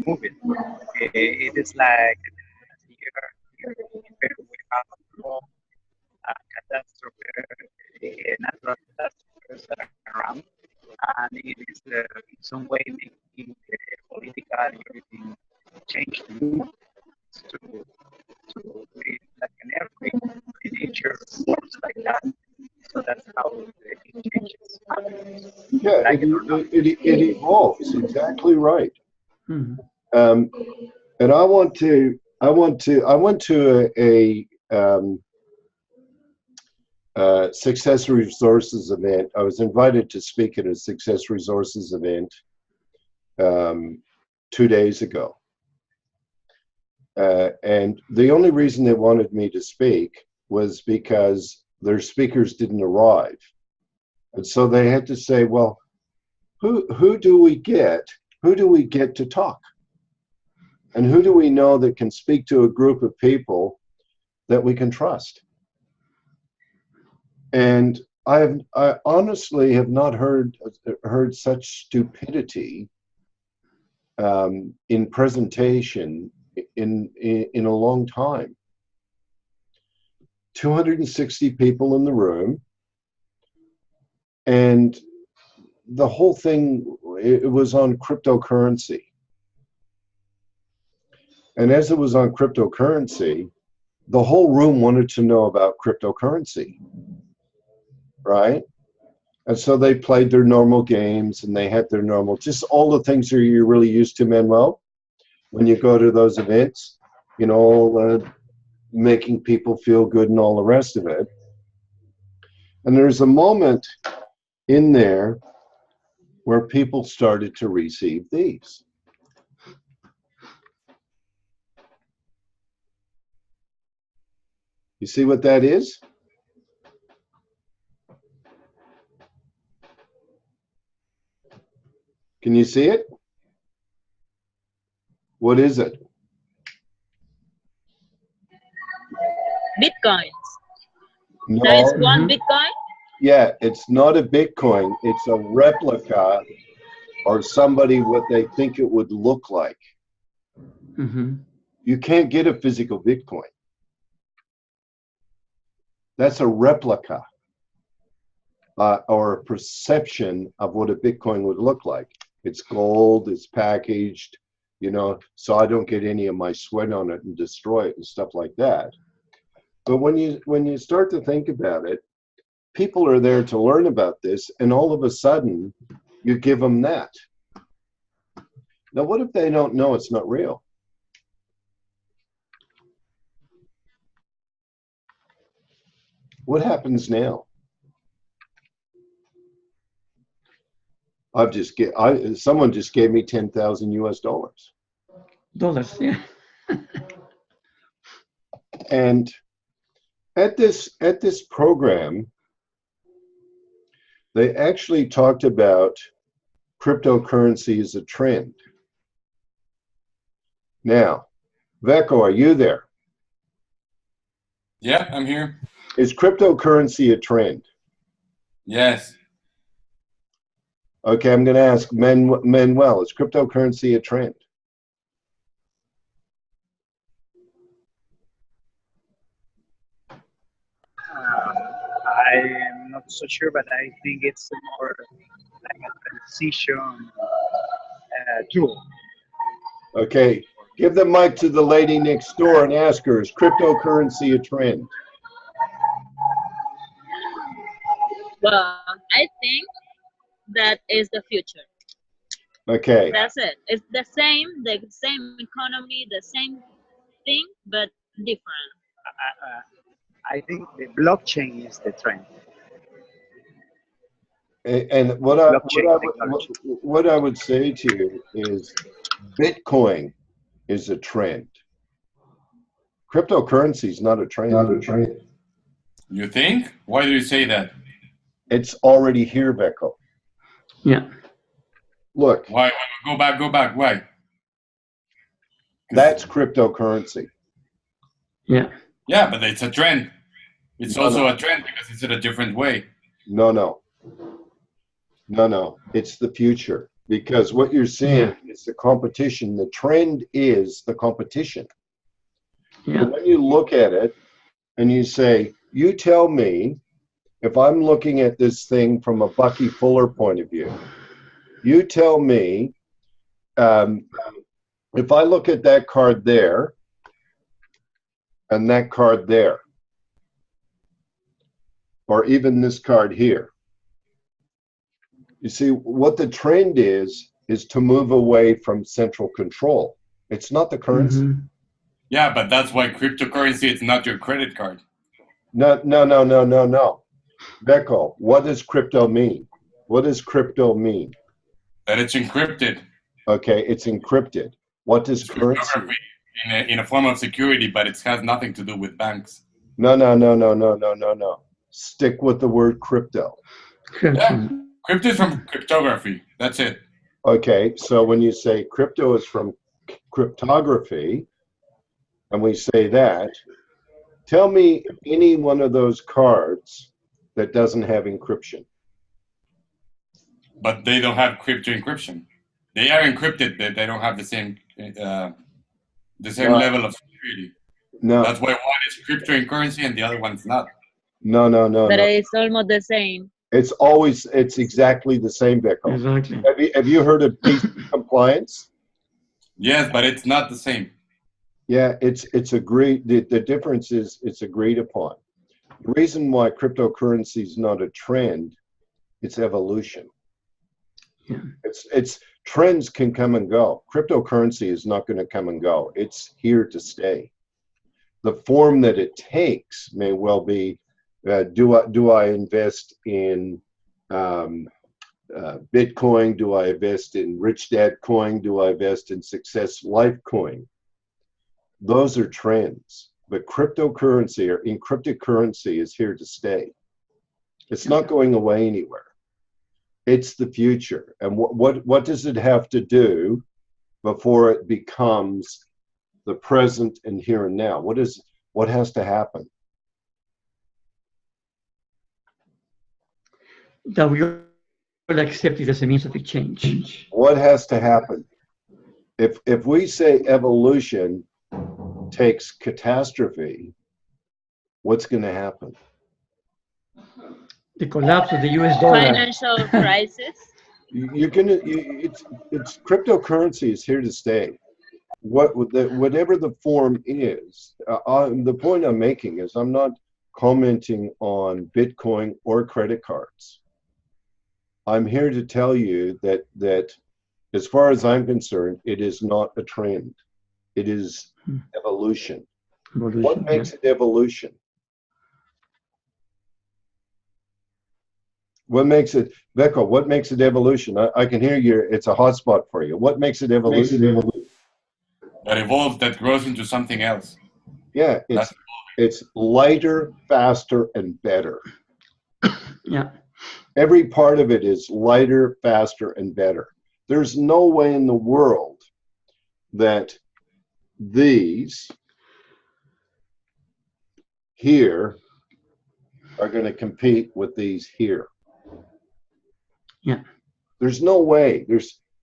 move it. It is like here in Peru we have all catastrophe, natural catastrophes around, and it is in some way making the political everything change the mood to to be like an earthquake. The nature works like that, so that's how it changes. Yeah, Like it or not. it evolves. Exactly right. Mhm. Um, and I went to Success Resources event. I was invited to speak at a Success Resources event um, 2 days ago. And the only reason they wanted me to speak was because their speakers didn't arrive. And so they had to say, well, who do we get? Who do we get to talk? And who do we know that can speak to a group of people that we can trust? And I honestly have not heard such stupidity in presentation in a long time. 260 people in the room, and the whole thing, it was on cryptocurrency. And as it was on cryptocurrency, the whole room wanted to know about cryptocurrency, right? And so they played their normal games, and they had their normal, just all the things that you're really used to, Manuel, when you go to those events, you know, making people feel good and all the rest of it. And there's a moment in there where people started to receive these. You see what that is? Can you see it? What is it? Bitcoins. No. There is one Bitcoin. Yeah, it's not a Bitcoin. It's a replica, or somebody what they think it would look like. Mm-hmm. You can't get a physical Bitcoin. That's a replica or a perception of what a Bitcoin would look like. It's gold, it's packaged, you know, so I don't get any of my sweat on it and destroy it and stuff like that. But when you start to think about it, people are there to learn about this, and all of a sudden you give them that. Now, what if they don't know it's not real? What happens now? Someone just gave me 10,000 US dollars. Dollars, yeah. And at this program, they actually talked about cryptocurrency as a trend. Now, Veko, are you there? Yeah, I'm here. Is cryptocurrency a trend? Yes. Okay, I'm going to ask Manuel, is cryptocurrency a trend? I'm not so sure, but I think it's more like a transition tool. Okay, give the mic to the lady next door and ask her, is cryptocurrency a trend? Well, I think that is the future. Okay. That's it. It's the same economy, the same thing, but different. I think the blockchain is the trend. And what I would say to you is Bitcoin is a trend. Cryptocurrency is not a trend. Not a trend. You think? Why do you say that? It's already here, Veko. Yeah. Look. Why? Go back. Why? That's cryptocurrency. Yeah. Yeah, but it's a trend. It's also a trend because it's in a different way. No. It's the future. because what you're seeing is the competition. The trend is the competition. Yeah. But when you look at it and you say, you tell me, if I'm looking at this thing from a Bucky Fuller point of view, you tell me, if I look at that card there and that card there, or even this card here, you see what the trend is to move away from central control. It's not the currency. Mhm. Yeah, but that's why cryptocurrency is not your credit card. No. Beko, what does crypto mean? What does crypto mean? That it's encrypted. Okay, it's encrypted. What does It's currency? cryptography in a form of security, but it has nothing to do with banks. No. Stick with the word crypto. Yeah, crypto is from cryptography. That's it. Okay, so when you say crypto is from cryptography, and we say that, tell me any one of those cards that doesn't have encryption. But they don't have crypto encryption. They are encrypted, but they don't have the same level of security. No. That's why one is cryptocurrency and the other one's not. No. But it's almost the same. It's exactly the same, Beko. Exactly. Have you heard of PC compliance? Yes, but it's not the same. Yeah, it's agreed. The difference is it's agreed upon. The reason why cryptocurrency is not a trend, it's evolution. Yeah. It's trends can come and go. Cryptocurrency is not going to come and go. It's here to stay. The form that it takes may well be, do I invest in Bitcoin? Do I invest in Rich Dad Coin? Do I invest in Success Life Coin? Those are trends. But cryptocurrency or encrypted currency is here to stay. It's not going away anywhere. It's the future. And what does it have to do before it becomes the present and here and now? What has to happen? That we all accept it as a means of exchange. What has to happen? If we say evolution takes catastrophe, what's going to happen? The collapse of the US dollar. Financial crisis. It's cryptocurrency is here to stay. Whatever the form is, the point I'm making is I'm not commenting on Bitcoin or credit cards. I'm here to tell you that as far as I'm concerned, it is not a trend. It is evolution. What makes it evolution? What makes it, Beko, what makes it evolution? I can hear you, it's a hotspot for you. What makes it evolution? That evolves, that grows into something else. Yeah, it's lighter, faster, and better. Yeah. Every part of it is lighter, faster, and better. There's no way in the world that these here are going to compete with these here. Yeah. There's no way.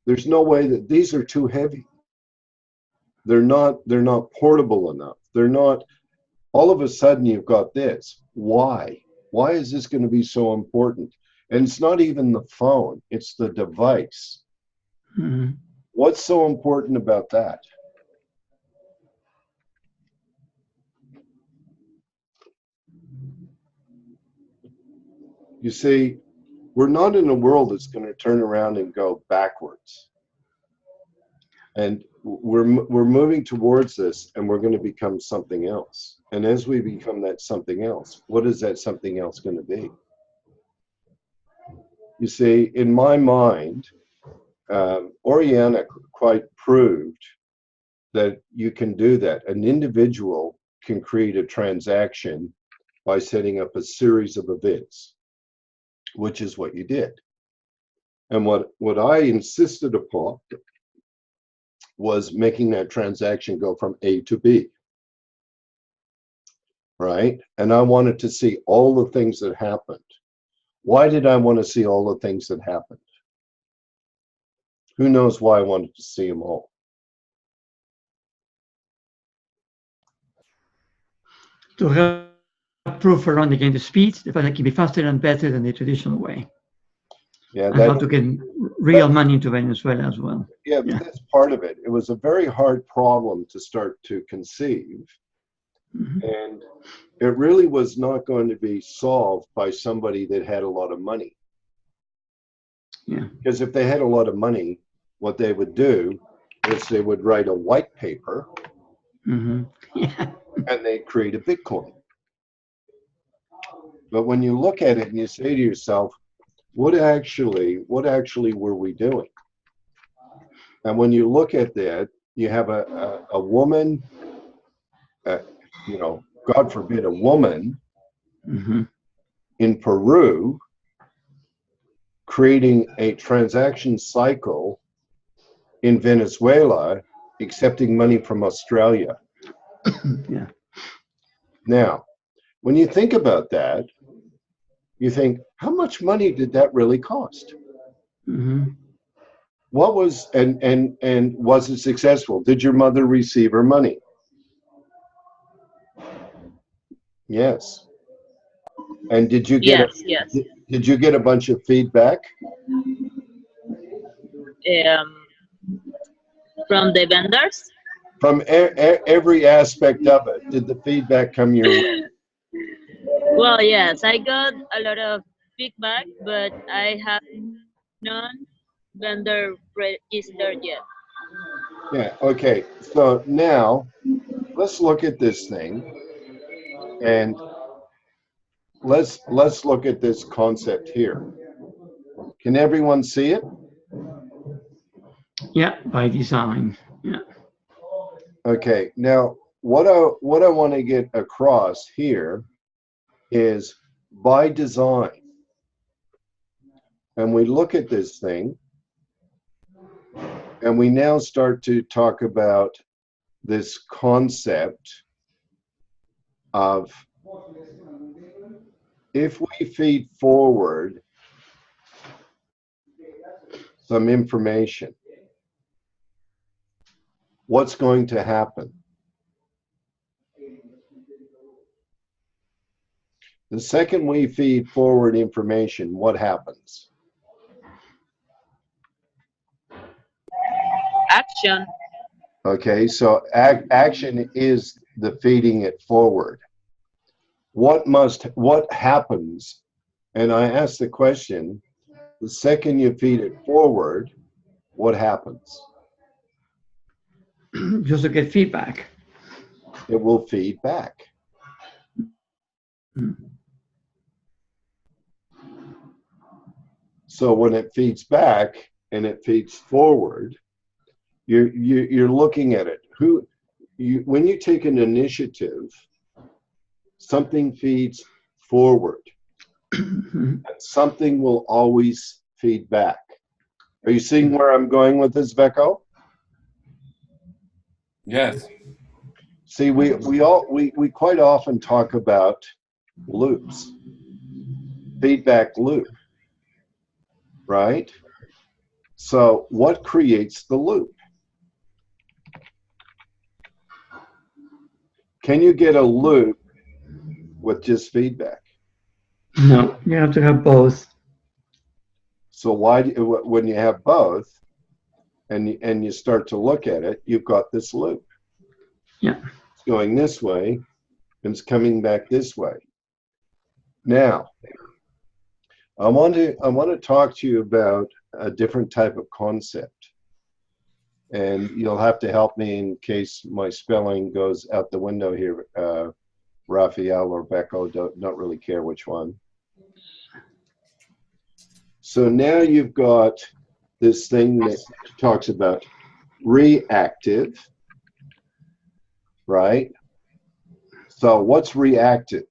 There's no way that these are too heavy. They're not portable enough. They're not. All of a sudden you've got this. Why? Why is this going to be so important? And it's not even the phone, it's the device. Mm-hmm. What's so important about that? You see, we're not in a world that's going to turn around and go backwards. And we're moving towards this, and we're going to become something else. And as we become that something else, what is that something else going to be? You see, in my mind, Oriana quite proved that you can do that. An individual can create a transaction by setting up a series of events, which is what you did. And what I insisted upon was making that transaction go from A to B, right? And I wanted to see all the things that happened. Why did I want to see all the things that happened? Who knows why I wanted to see them all? To help proof around again the speeds, the fact that it can be faster and better than the traditional way. Yeah, And how to get real money into Venezuela as well. Yeah, but that's part of it. It was a very hard problem to start to conceive. And it really was not going to be solved by somebody that had a lot of money. Yeah. Because if they had a lot of money, what they would do is they would write a white paper Yeah. and they'd create a Bitcoin. But when you look at it and you say to yourself, what actually were we doing? And when you look at that, you have a woman, you know, God forbid, a woman in Peru creating a transaction cycle in Venezuela, accepting money from Australia. Yeah. Now, when you think about that, you think, how much money did that really cost? What was, and was it successful? Did your mother receive her money? Yes. And did you get Yes. did you get a bunch of feedback? From the vendors? From every aspect of it, did the feedback come your way? Well, yes, I got a lot of feedback, but I have none vendor registered yet. Yeah, okay. So now let's look at this thing and let's look at this concept here. Can everyone see it? Yeah, by design. Yeah. Okay, now what I want to get across here is by design. And we look at this thing and we now start to talk about this concept of if we feed forward some information, what's going to happen? The second we feed forward information, what happens? Action. Okay, so action is the feeding it forward. What happens? And I ask the question, the second you feed it forward, what happens? Just to get feedback. It will feed back. So when it feeds back and it feeds forward, you're looking at it. When you take an initiative, something feeds forward, and something will always feed back. Are you seeing where I'm going with this, Vecco? Yes. See, we quite often talk about loops, feedback loop, right? So what creates the loop? Can you get a loop with just feedback? No, you have to have both. So when you have both and you start to look at it, you've got this loop. Yeah. It's going this way and it's coming back this way. Now, I want to talk to you about a different type of concept. And you'll have to help me in case my spelling goes out the window here, Raphael or Becco, don't really care which one. So now you've got this thing that talks about reactive, right? So what's reactive?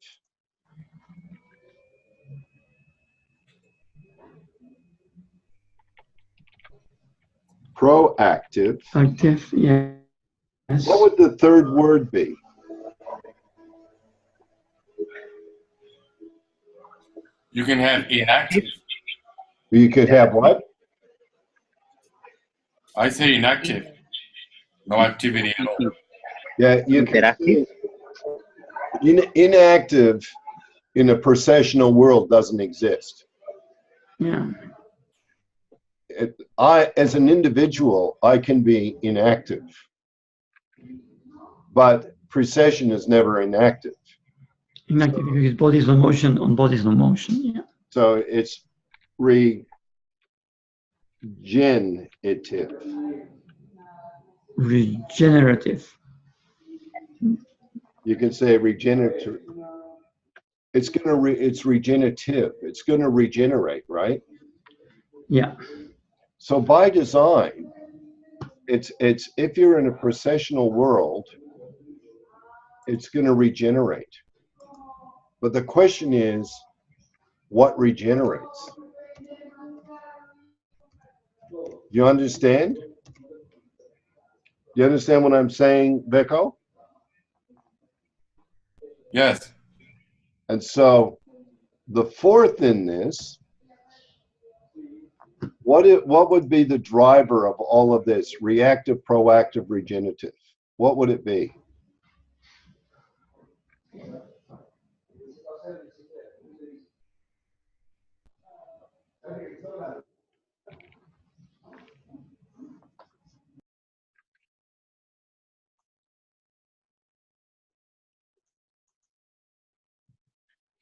Proactive. Active, yes. What would the third word be? You can have inactive. You could have what? I say inactive. No activity at all. Yeah, you can Interactive. see inactive in a processional world doesn't exist. Yeah. I, as an individual, I can be inactive, but precession is never inactive. Inactive because body slow motion on body slow motion. Yeah. So it's regenerative. Regenerative. You can say regenerative. It's it's regenerative. It's gonna regenerate, right? Yeah. So by design, it's if you're in a processional world, it's gonna regenerate. But the question is, what regenerates? You understand? You understand what I'm saying, Vico? Yes. And so the fourth in this, what would be the driver of all of this? Reactive, proactive, regenerative. What would it be?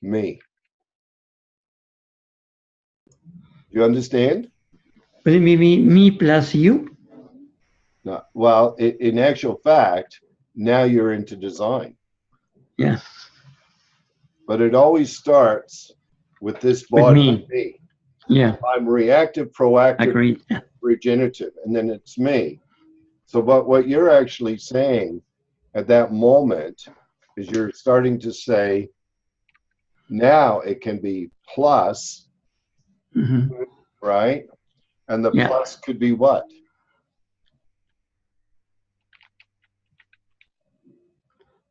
Me. You understand? Will it be me plus you? No. Well, in actual fact, now you're into design. Yeah. But it always starts with this With body, me. me. Yeah. I'm reactive, proactive, Agreed. Yeah. regenerative, and then it's me. So, but what you're actually saying at that moment is you're starting to say, now it can be plus, Hmm. right? And the Yeah. plus could be what?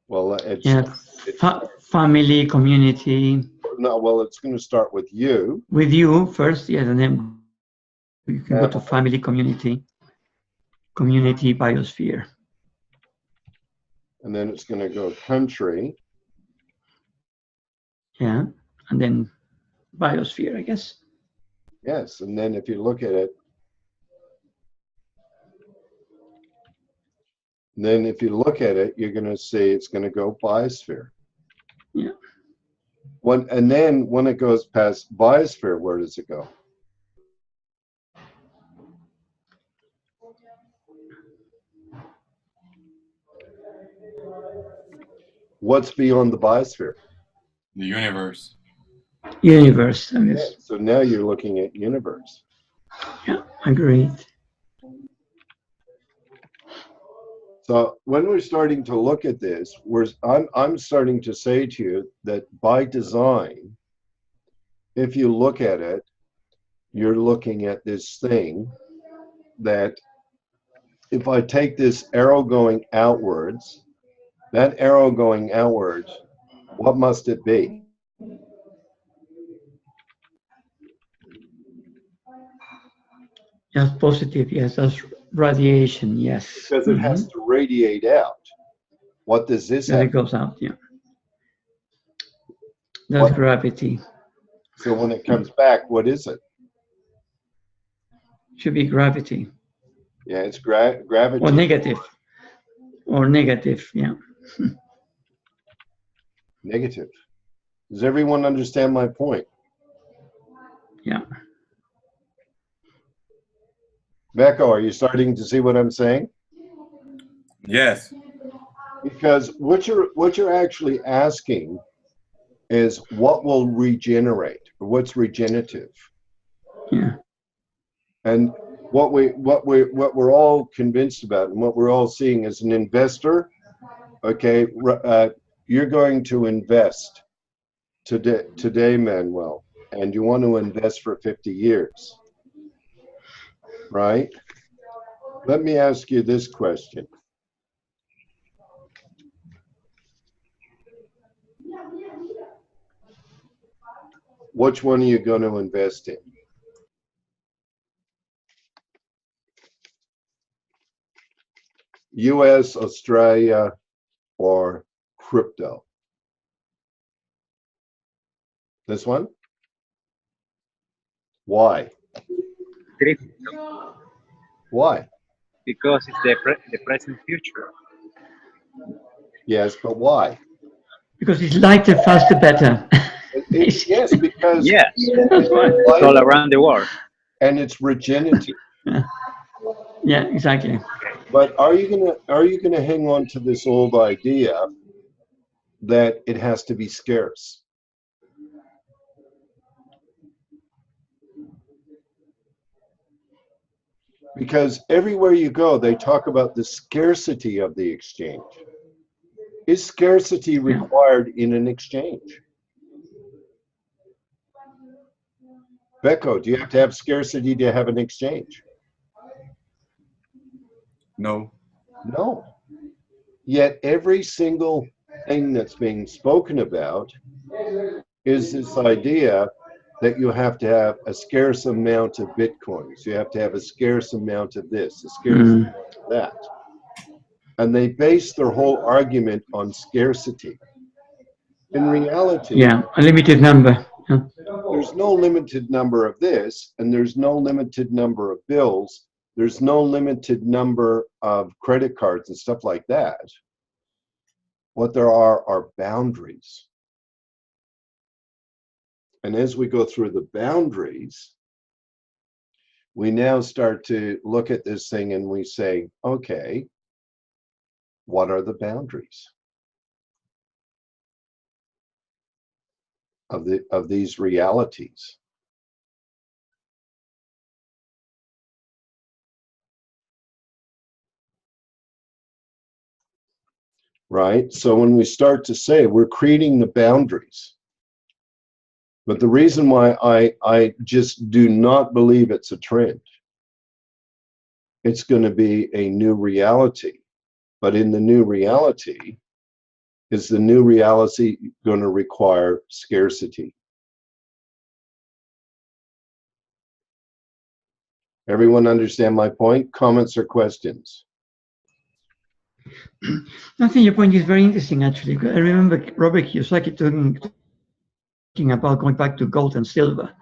Well, it's Yeah. Family, community. no. Well, it's going to start with you. With you first, yes, and then you can go to family, community, biosphere. And then it's going to go country. Yeah. And then biosphere, I guess. Yes. And then if you look at it, you're going to see it's going to go biosphere. Yeah. And then when it goes past biosphere, where does it go? What's beyond the biosphere? The universe. Universe, I guess. So now you're looking at universe. Yeah. Agreed. So when we're starting to look at this, I'm starting to say to you that by design, if you look at it, you're looking at this thing that if I take this arrow going outwards, that arrow going outwards, what must it be? Yes, positive. Yes, that's radiation. Yes. Because it has to radiate out. What does this That have? it goes out. Yeah. That's gravity. So when it comes back, what is it? Should be gravity. Yeah, it's gravity. Or negative. Or negative. Yeah. Negative. Does everyone understand my point? Yeah. Becco, are you starting to see what I'm saying? Yes. Because what you're actually asking is what will regenerate, or what's regenerative. Yeah. And what we're all convinced about, and what we're all seeing as an investor, okay, you're going to invest today, Manuel, and you want to invest for 50 years, right? Let me ask you this question. Which one are you going to invest in? US, Australia, or crypto? This one? Why? Crypto, Why? because it's the present future. Yes, but why? Because it's lighter, faster, better. Yes, because Yes, That's why. it's all around the world. and it's virginity. Yeah, exactly. But are you gonna hang on to this old idea that it has to be scarce? Because everywhere you go, they talk about the scarcity of the exchange. Is scarcity required in an exchange? Becco, do you have to have scarcity to have an exchange? No. No. Yet every single thing that's being spoken about is this idea that you have to have a scarce amount of bitcoins. You have to have a scarce amount of this, a scarce amount of that. And they base their whole argument on scarcity. In reality, Yeah, a limited number. Yeah. there's no limited number of this, and there's no limited number of bills. There's no limited number of credit cards and stuff like that. What there are boundaries. And as we go through the boundaries, we now start to look at this thing and we say, okay, what are the boundaries of these realities? Right? So when we start to say we're creating the boundaries, but the reason why I just do not believe it's a trend, it's going to be a new reality. But in the new reality, is the new reality going to require scarcity? Everyone understand my point? Comments or questions? I think your point is very interesting, actually. I remember Robert Kiyosaki talking about going back to gold and silver.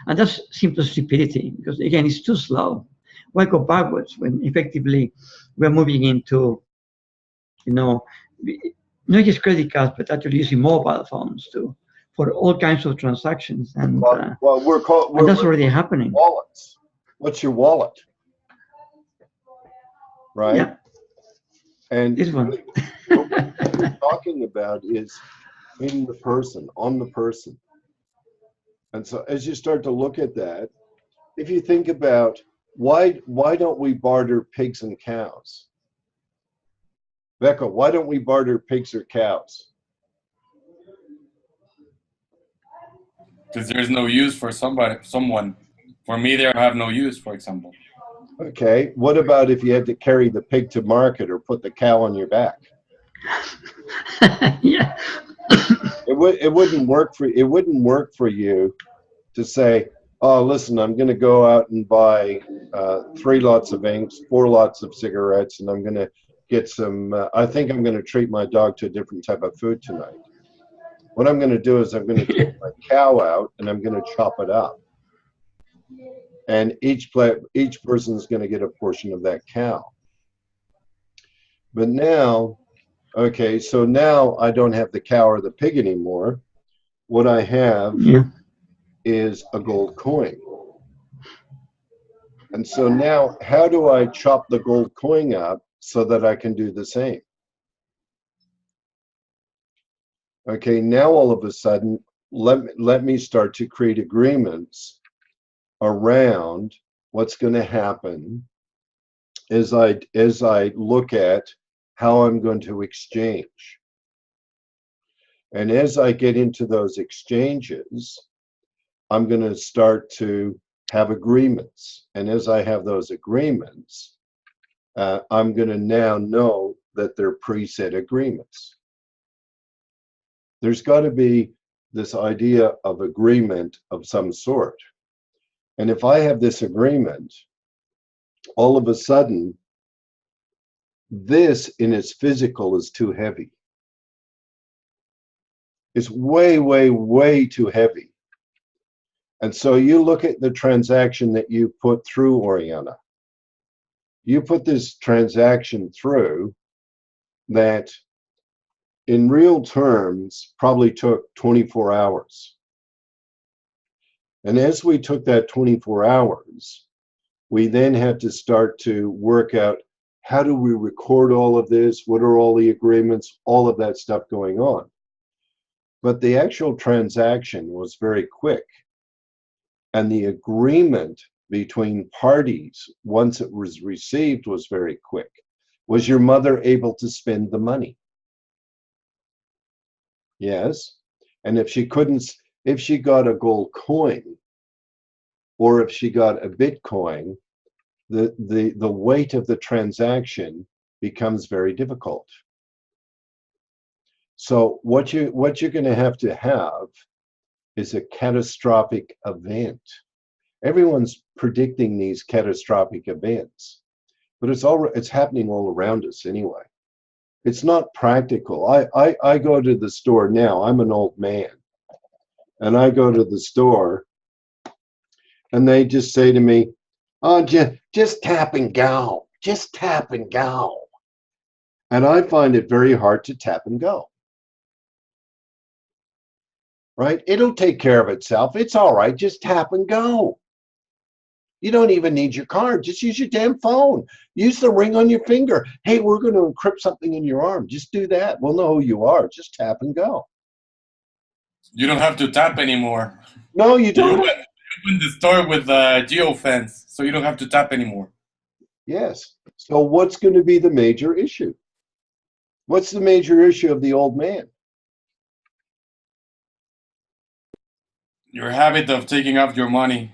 And that's simple stupidity, because again, it's too slow. Why go backwards when effectively we're moving into, not just credit cards, but actually using mobile phones for all kinds of transactions. And, well, and that's already happening. Wallets. What's your wallet? Right? Yeah. And This one. what we're talking about is in the person, on the person. And so as you start to look at that, if you think about why don't we barter pigs and cows? Becca, why don't we barter pigs or cows? Because there's no use for someone. For me, they have no use, for example. Okay, what about if you had to carry the pig to market or put the cow on your back? Yeah. It wouldn't work for you to say, oh, listen, I'm going to go out and buy 3 lots of inks, 4 lots of cigarettes, and I'm going to get some, I think I'm going to treat my dog to a different type of food tonight. What I'm going to do is I'm going to take my cow out and I'm going to chop it up. And each person is going to get a portion of that cow. But now, okay, so now I don't have the cow or the pig anymore. What I have is a gold coin. And so now, how do I chop the gold coin up so that I can do the same? Okay, now all of a sudden, let me start to create agreements around what's going to happen as I look at how I'm going to exchange. And as I get into those exchanges, I'm going to start to have agreements. And as I have those agreements, I'm going to now know that they're preset agreements. There's got to be this idea of agreement of some sort. And if I have this agreement, all of a sudden, This in its physical is too heavy. It's way, way, way too heavy. And so you look at the transaction that you put through, Oriana. You put this transaction through that in real terms probably took 24 hours. And as we took that 24 hours, we then had to start to work out, how do we record all of this? What are all the agreements? All of that stuff going on. But the actual transaction was very quick. And the agreement between parties, once it was received, was very quick. Was your mother able to spend the money? Yes. And if she couldn't, if she got a gold coin, or if she got a Bitcoin, the weight of the transaction becomes very difficult. So what you're going to have is a catastrophic event. Everyone's predicting these catastrophic events, but it's happening all around us anyway. It's not practical. I go to the store now. I'm an old man, and I go to the store, and they just say to me, "Oh, just tap and go. Just tap and go." And I find it very hard to tap and go. Right? It'll take care of itself. It's all right. Just tap and go. You don't even need your card. Just use your damn phone. Use the ring on your finger. Hey, we're going to encrypt something in your arm. Just do that. We'll know who you are. Just tap and go. You don't have to tap anymore. No, you don't. You open the store with geofence, so you don't have to tap anymore. Yes. So what's going to be the major issue? What's the major issue of the old man? Your habit of taking out your money.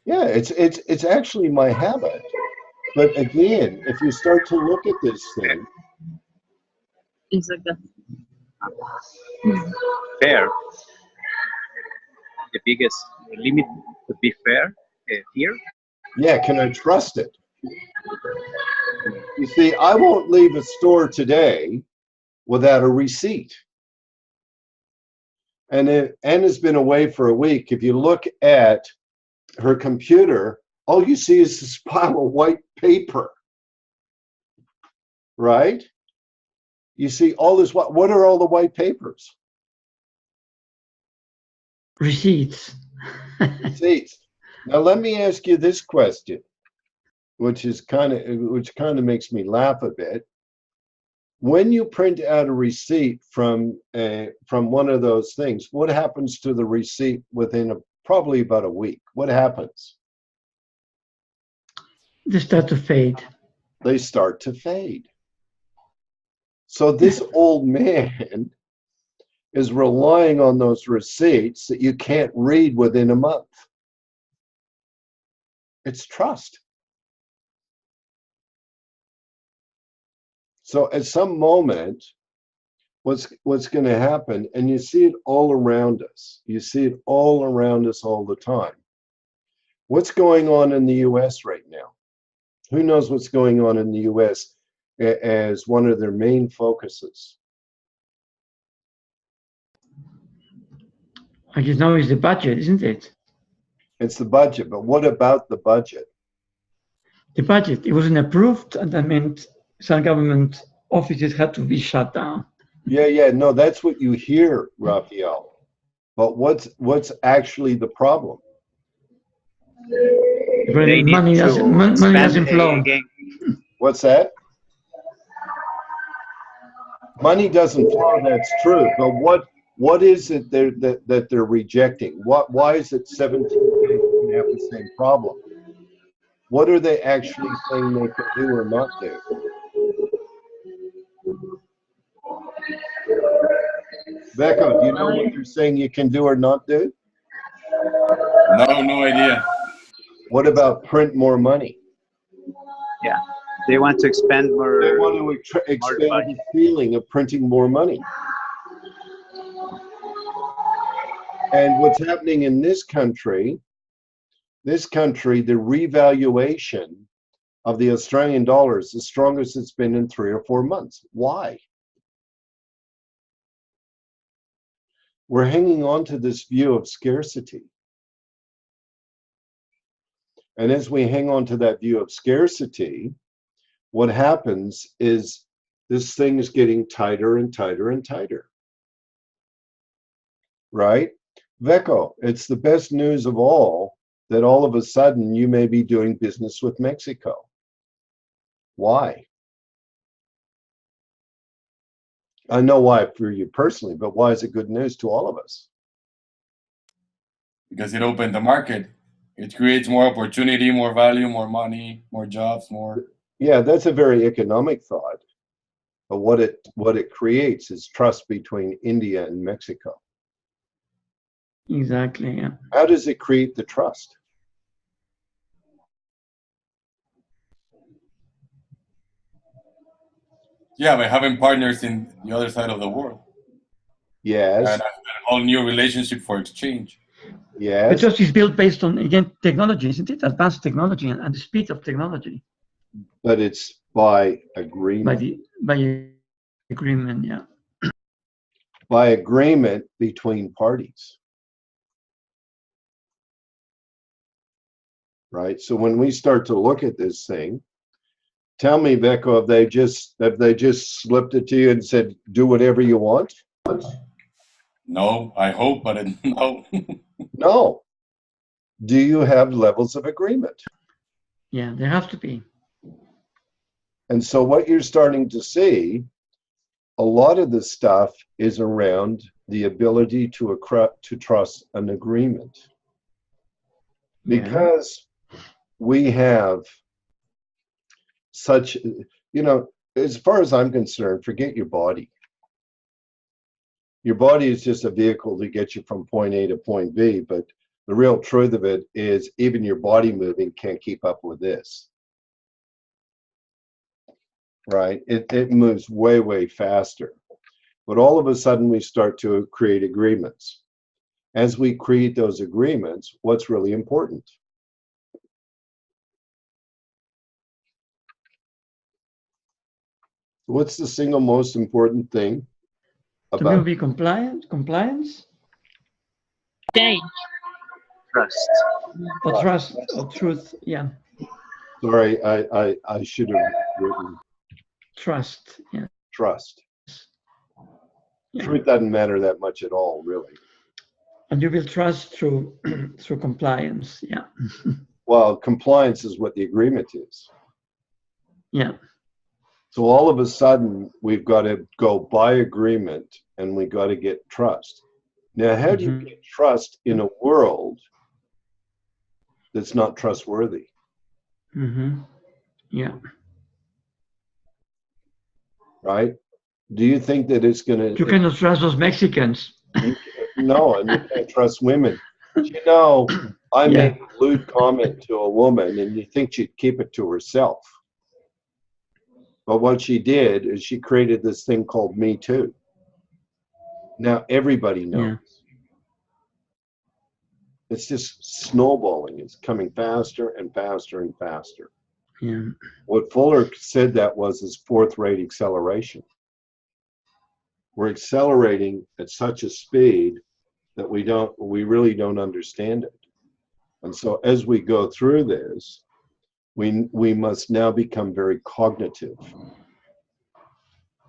Yeah, it's actually my habit. But again, if you start to look at this thing, Exactly. Fair. The biggest limit to be fair here. yeah, can I trust it? You see, I won't leave a store today without a receipt. And Anna's been away for a week. If you look at her computer, all you see is this pile of white paper, right? You see all this, what are all the white papers? Receipts. Receipts. Now let me ask you this question, which kind of makes me laugh a bit. When you print out a receipt from one of those things, what happens to the receipt within probably about a week? What happens? They start to fade. They start to fade. So this old man is relying on those receipts that you can't read within a month. It's trust. So at some moment, what's going to happen, and you see it all around us. You see it all around us all the time. What's going on in the US right now? Who knows what's going on in the US as one of their main focuses? I guess now is the budget, isn't it? It's the budget, but what about the budget? The budget, it wasn't approved, and that meant some government offices had to be shut down. Yeah, no, that's what you hear, Rafael. But what's actually the problem? Money doesn't flow. Again. What's that? Money doesn't flow, that's true. But what is it that they're rejecting? Why is it 17 states can have the same problem? What are they actually saying they can do or not do? Becca, do you know what they're saying you can do or not do? No idea. What about print more money? Yeah, they want to expand more. They want to expand the feeling of printing more money. And what's happening in this country, the revaluation of the Australian dollar is the strongest it's been in 3 or 4 months. Why? We're hanging on to this view of scarcity. And as we hang on to that view of scarcity, what happens is this thing is getting tighter and tighter and tighter. Right? Veko, it's the best news of all that all of a sudden you may be doing business with Mexico. Why? I know why for you personally, but why is it good news to all of us? Because it opened the market. It creates more opportunity, more value, more money, more jobs, more. Yeah, that's a very economic thought. But what it creates is trust between India and Mexico. Exactly, yeah. How does it create the trust? Yeah, by having partners in the other side of the world. Yes. And a whole new relationship for exchange. Yes. But trust is built based on, again, technology, isn't it? Advanced technology and the speed of technology. But it's by agreement. By agreement, yeah. By agreement between parties. Right? So when we start to look at this thing, tell me, Veko, have they just slipped it to you and said, do whatever you want? No, I hope, but no. No. Do you have levels of agreement? Yeah, there have to be. And so what you're starting to see, a lot of the stuff is around the ability to trust an agreement. Because we have such, as far as I'm concerned, forget your body. Your body is just a vehicle to get you from point A to point B, but the real truth of it is even your body moving can't keep up with this. Right? It moves way, way faster. But all of a sudden we start to create agreements. As we create those agreements, what's really important? What's the single most important thing To me, would be compliance? Change. Trust. Or trust, or truth, yeah. Sorry, I should have written Trust, yeah. trust. Yeah. Truth doesn't matter that much at all, really. And you will trust through through compliance, yeah. Well, compliance is what the agreement is. Yeah. So all of a sudden, we've got to go by agreement and we got to get trust. Now, how do you get trust in a world that's not trustworthy? Yeah. Right? Do you think that it's going to... You cannot trust those Mexicans. No, and you can't trust women. I made a lewd comment to a woman and you think she'd keep it to herself. But what she did is she created this thing called Me Too. Now everybody knows. Yeah. It's just snowballing. It's coming faster and faster and faster. Yeah. What Fuller said that was his fourth-rate acceleration. We're accelerating at such a speed that we really don't understand it. And so as we go through this, we must now become very cognitive.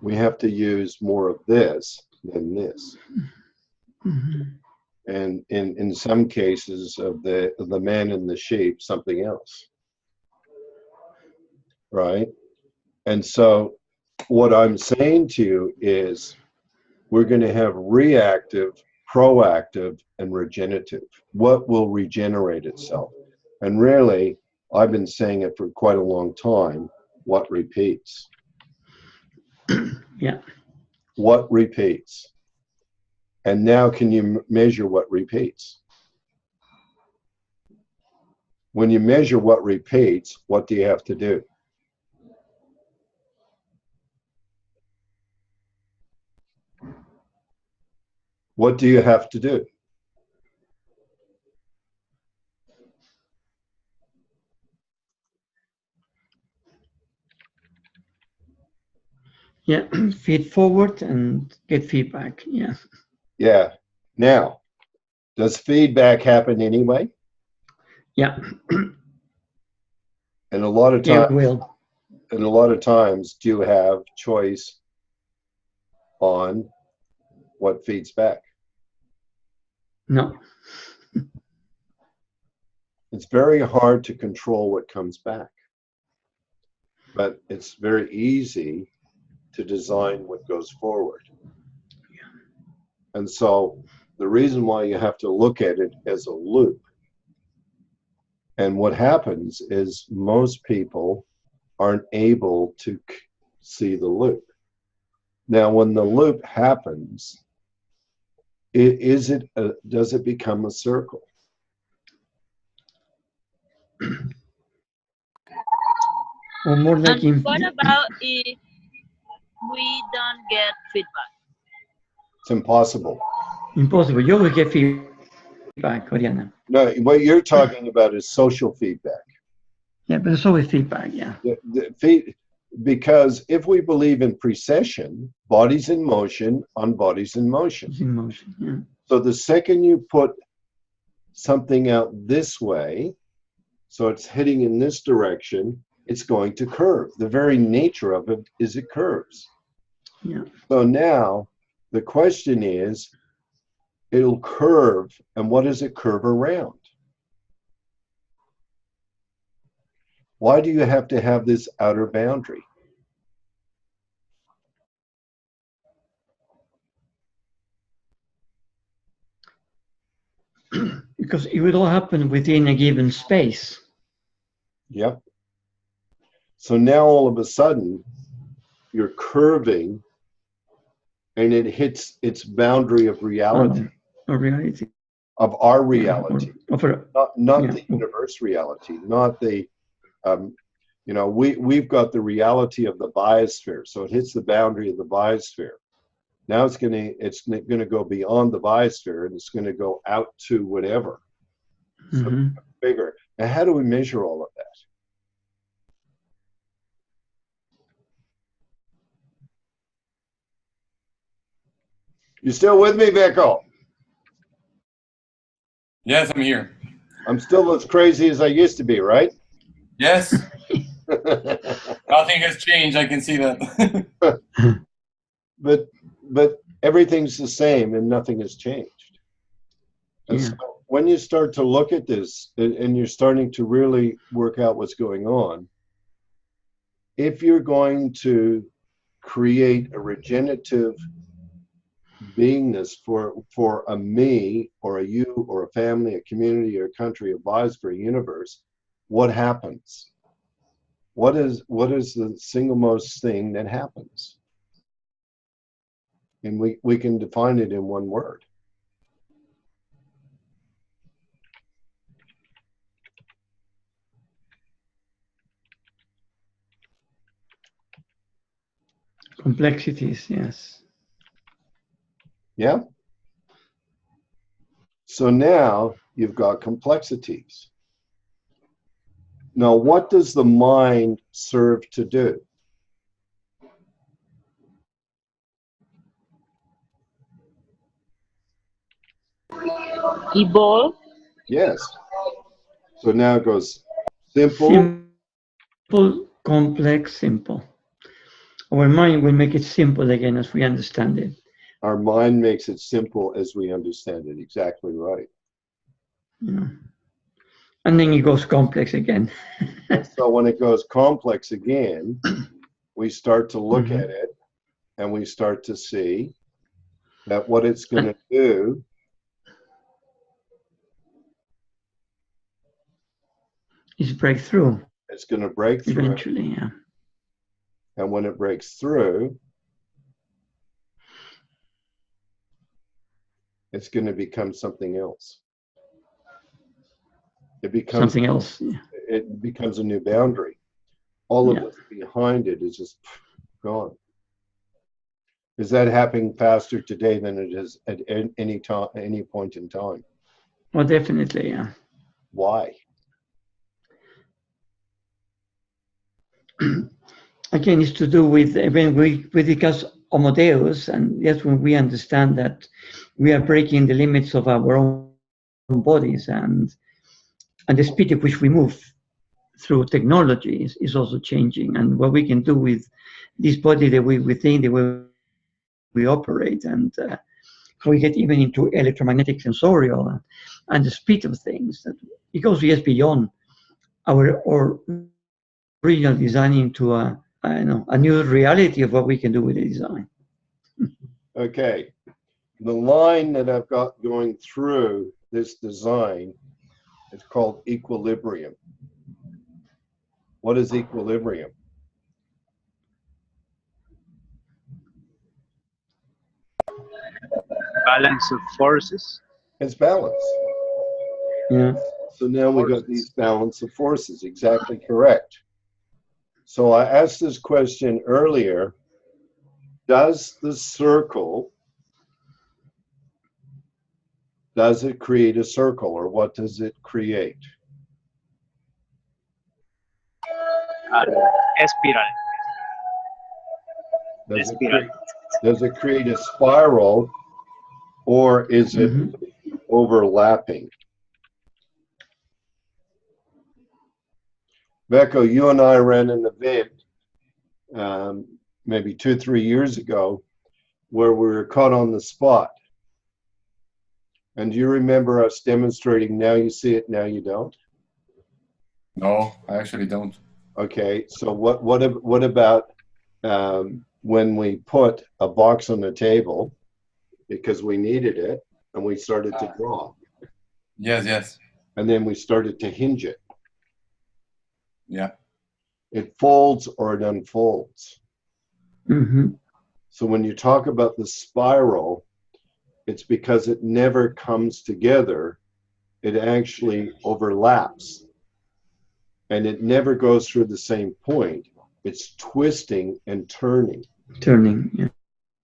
We have to use more of this than this. And in some cases of the man and the sheep, something else. Right? And so what I'm saying to you is we're going to have reactive, proactive, and regenerative. What will regenerate itself? And really, I've been saying it for quite a long time, what repeats? Yeah. What repeats? And now can you measure what repeats? When you measure what repeats, what do you have to do? What do you have to do? Yeah, feed forward and get feedback. Yeah. Yeah. Now, does feedback happen anyway? Yeah. And a lot of Yeah, times, will. do you have choice on what feeds back? No. It's very hard to control what comes back, but it's very easy to design what goes forward. And so the reason why you have to look at it as a loop, and what happens is most people aren't able to see the loop. Now, when the loop happens, does it become a circle? Or more like And what about if we don't get feedback? It's impossible. impossible. You always get feedback, Oriana. No, what you're talking about is social feedback. Yeah, but it's always feedback. Yeah. Because if we believe in precession, bodies in motion on bodies in motion. It's in motion. Yeah. So the second you put something out this way, so it's heading in this direction, it's going to curve. The very nature of it is it curves. Yeah. So now the question is, it'll curve, and what does it curve around? Why do you have to have this outer boundary? Because it would all happen within a given space. Yep. So now all of a sudden, you're curving and it hits its boundary of reality, Of reality. of our reality, not yeah. the universe reality, not the, we've got the reality of the biosphere. So it hits the boundary of the biosphere. Now it's gonna go beyond the biosphere, and it's gonna go out to whatever. So bigger. Now, how do we measure all of that? You still with me, Vico? Yes, I'm here. I'm still as crazy as I used to be, right? Yes. Nothing has changed. I can see that. but everything's the same and nothing has changed. And so when you start to look at this and you're starting to really work out what's going on, if you're going to create a regenerative beingness for a me or a you or a family, a community, or a country, a biosphere, a universe, what happens? What is the single most thing that happens? And we can define it in one word. Complexities, yes. Yeah? So now you've got complexities. Now, what does the mind serve to do? Evolve. Yes. So now it goes simple. Simple, complex, simple. Our mind will make it simple again as we understand it. Our mind makes it simple as we understand it. Exactly right. Yeah. And then it goes complex again. So when it goes complex again, we start to look at it and we start to see that what it's going to do is breakthrough. It's going to break through. Eventually, yeah. And when it breaks through, it's going to become something else. It becomes something else. Yeah. It becomes a new boundary. All of what's behind it is just gone. Is that happening faster today than it is at any time, any point in time? Well, definitely, yeah. Why? again, it's to do with when we discuss Homo Deus, and that's when we understand that we are breaking the limits of our own bodies, and the speed at which we move through technology is also changing, and what we can do with this body, the way we think, the way we operate, and how we get even into electromagnetic sensorial and the speed of things. That it goes just beyond our original design into a new reality of what we can do with the design. Okay, the line that I've got going through this design is called equilibrium. What is equilibrium? Balance of forces. It's balance. Yeah. So now we got these balance of forces, exactly correct. So I asked this question earlier, does the circle, does it create a circle, or what does it create? Espiral. Does it create a spiral, or is it overlapping? Becco, you and I ran an event maybe 2 or 3 years ago where we were caught on the spot. And do you remember us demonstrating now you see it, now you don't? No, I actually don't. Okay, so what about when we put a box on the table because we needed it and we started to draw? Yes, yes. And then we started to hinge it. Yeah. It folds or it unfolds. Mm-hmm. So when you talk about the spiral, it's because it never comes together. It actually overlaps. And it never goes through the same point. It's twisting and turning. Turning, yeah.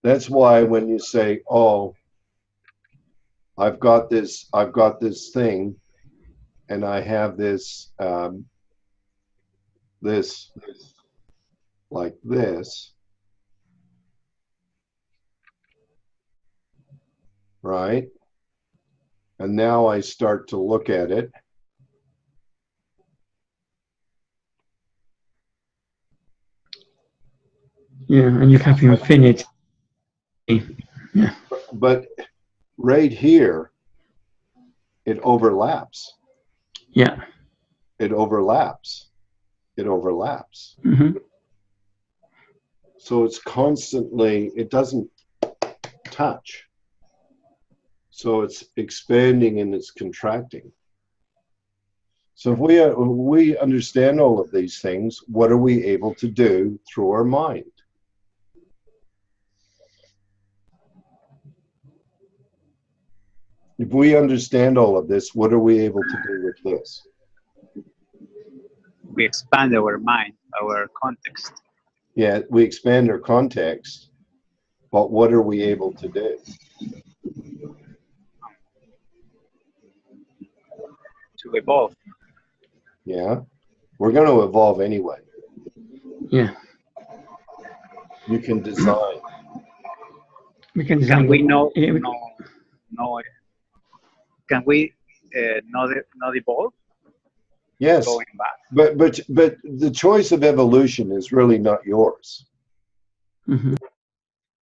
That's why when you say, oh, I've got this thing, and I have this, this like this, right? And now I start to look at it. Yeah, and you have infinity. Yeah. But right here, it overlaps. Yeah. It overlaps. It overlaps. Mm-hmm. So it's constantly, it doesn't touch. So it's expanding and it's contracting. So if we understand all of these things, what are we able to do through our mind? If we understand all of this, what are we able to do with this? We expand our mind, our context. Yeah, we expand our context, but what are we able to do? To evolve. Yeah, we're going to evolve anyway. Yeah. You can design. We can design. Can we no, can we not evolve? Yes, Going back. but the choice of evolution is really not yours. Mm-hmm.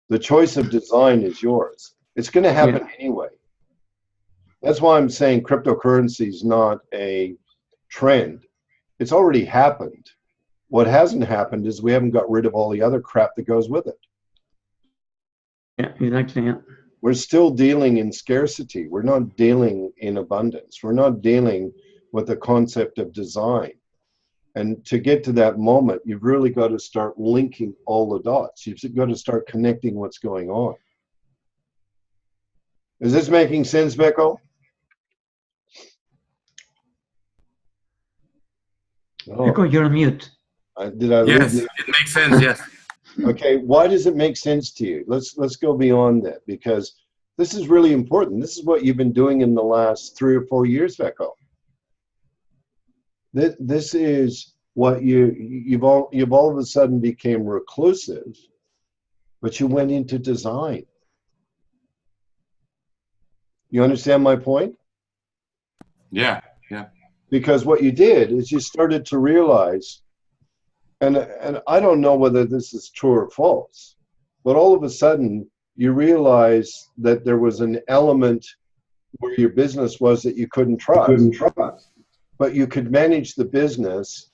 The choice of design is yours. It's going to happen anyway. That's why I'm saying cryptocurrency is not a trend. It's already happened. What hasn't happened is we haven't got rid of all the other crap that goes with it. Yeah, exactly. Yeah. We're still dealing in scarcity. We're not dealing in abundance. We're not dealing with the concept of design. And to get to that moment, you've really got to start linking all the dots. You've got to start connecting what's going on. Is this making sense, Becco? Becco, you're on mute. Did I Yes, lose it makes sense, yes. Okay, why does it make sense to you? Let's go beyond that, because this is really important. This is what you've been doing in the last 3 or 4 years, Becco. This is what you've all of a sudden became reclusive, but you went into design. You understand my point? Yeah, yeah. Because what you did is you started to realize, and I don't know whether this is true or false, but all of a sudden you realize that there was an element where your business was that you couldn't trust. But you could manage the business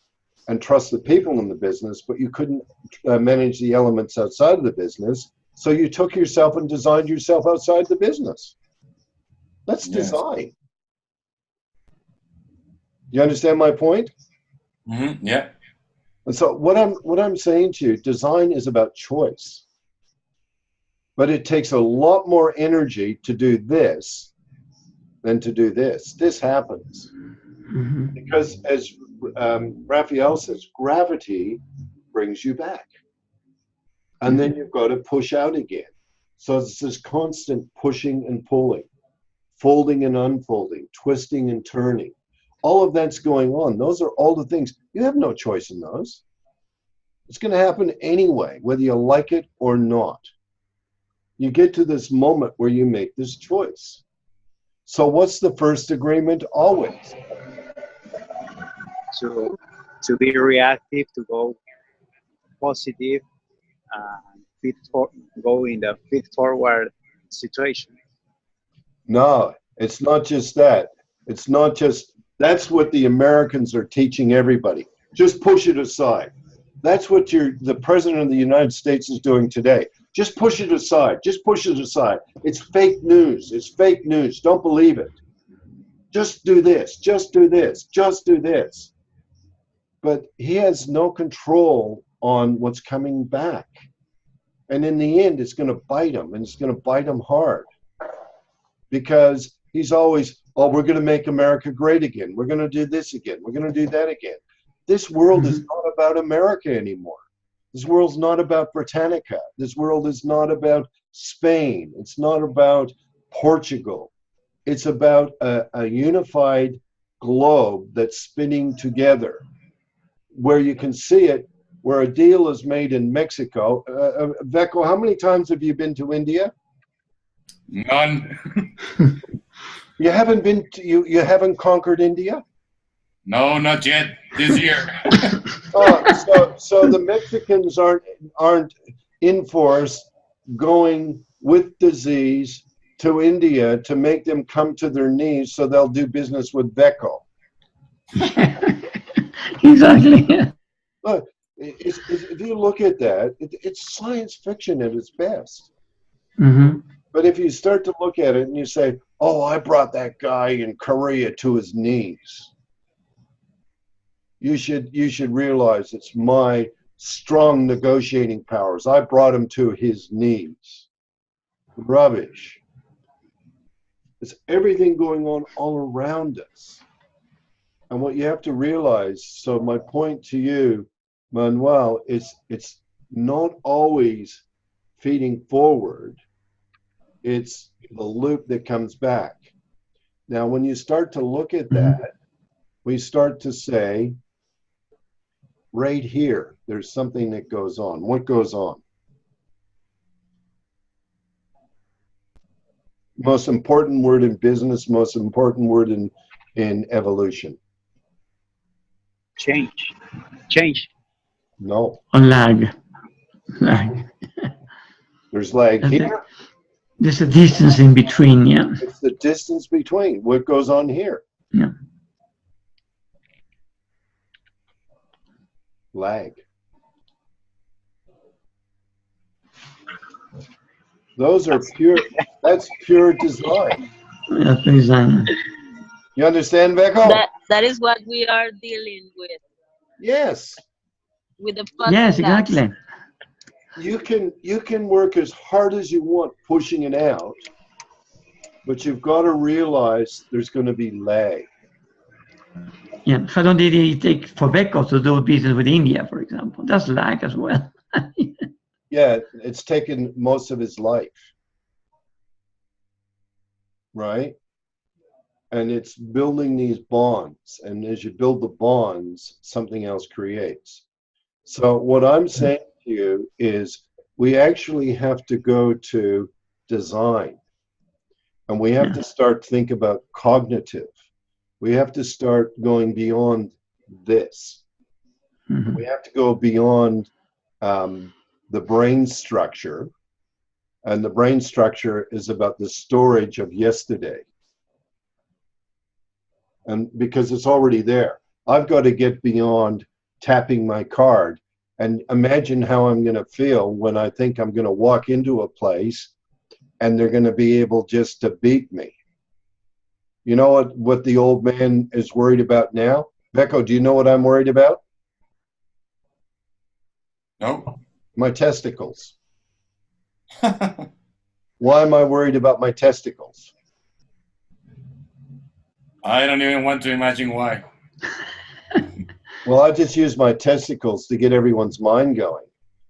and trust the people in the business, but you couldn't manage the elements outside of the business. So you took yourself and designed yourself outside the business. That's design. You understand my point? Mm-hmm. Yeah. And so what I'm saying to you, design is about choice. But it takes a lot more energy to do this than to do this. This happens. Mm-hmm. Because as Raphael says, gravity brings you back. And then you've got to push out again. So it's this constant pushing and pulling, folding and unfolding, twisting and turning. All of that's going on. Those are all the things. You have no choice in those. It's going to happen anyway, whether you like it or not. You get to this moment where you make this choice. So what's the first agreement? Always. To be reactive, to go positive, go in the feed forward situation. No, it's not just that. It's not just, that's what the Americans are teaching everybody. Just push it aside. That's what the President of the United States is doing today. Just push it aside. Just push it aside. It's fake news. It's fake news. Don't believe it. Just do this. Just do this. Just do this. But he has no control on what's coming back. And in the end, it's going to bite him, and it's going to bite him hard. Because he's always, oh, we're going to make America great again. We're going to do this again. We're going to do that again. This world is not about America anymore. This world's not about Britannica. This world is not about Spain. It's not about Portugal. It's about a unified globe that's spinning together, where you can see it, where a deal is made in Mexico. Veko, how many times have you been to India? None. You haven't been to, you haven't conquered India? No, not yet. This year. So the Mexicans aren't in force going with disease to India to make them come to their knees so they'll do business with Veko. Exactly. Look, if you look at that, it's science fiction at its best. Mm-hmm. But if you start to look at it and you say, oh, I brought that guy in Korea to his knees, you should realize it's my strong negotiating powers. I brought him to his knees. Rubbish. It's everything going on all around us. And what you have to realize, so my point to you, Manuel, is it's not always feeding forward. It's the loop that comes back. Now, when you start to look at that, we start to say, right here, there's something that goes on. What goes on? Most important word in business, most important word in evolution. Change. No. Lag. There's lag here. There's a distance in between, yeah. It's the distance between what goes on here. Yeah. Lag. Those are pure, that's pure design. Yeah, design. You understand, Veko? That is what we are dealing with. Yes. With the Yes, gaps. exactly. You can work as hard as you want pushing it out, but you've got to realize there's going to be lag. Yeah. How long did it take for Beko to do business with India, for example? That's lag as well. Yeah, it's taken most of his life. Right? And it's building these bonds. And as you build the bonds, something else creates. So what I'm saying to you is we actually have to go to design. And we have to start think about cognitive. We have to start going beyond this. Mhm. We have to go beyond the brain structure. And the brain structure is about the storage of yesterday. And because it's already there, I've got to get beyond tapping my card and imagine how I'm going to feel when I think I'm going to walk into a place and they're going to be able just to beat me. You know what the old man is worried about now? Becco, do you know what I'm worried about? No. My testicles. Why am I worried about my testicles? I don't even want to imagine why. Well, I just use my testicles to get everyone's mind going.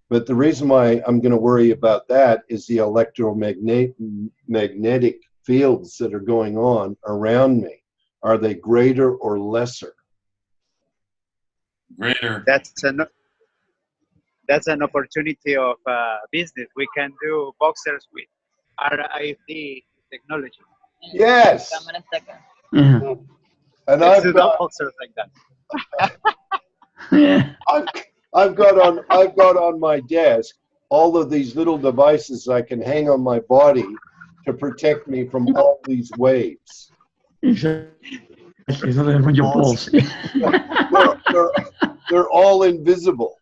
But the reason why I'm going to worry about that is the electromagnetic fields that are going on around me. Are they greater or lesser? Greater. That's an opportunity of business. We can do boxers with RFID technology. Yes. Yeah. And Let's I've do got, boxers like that. Yeah. I've got on my desk all of these little devices I can hang on my body to protect me from all these waves. Exactly. It's not even on your balls. They're all invisible.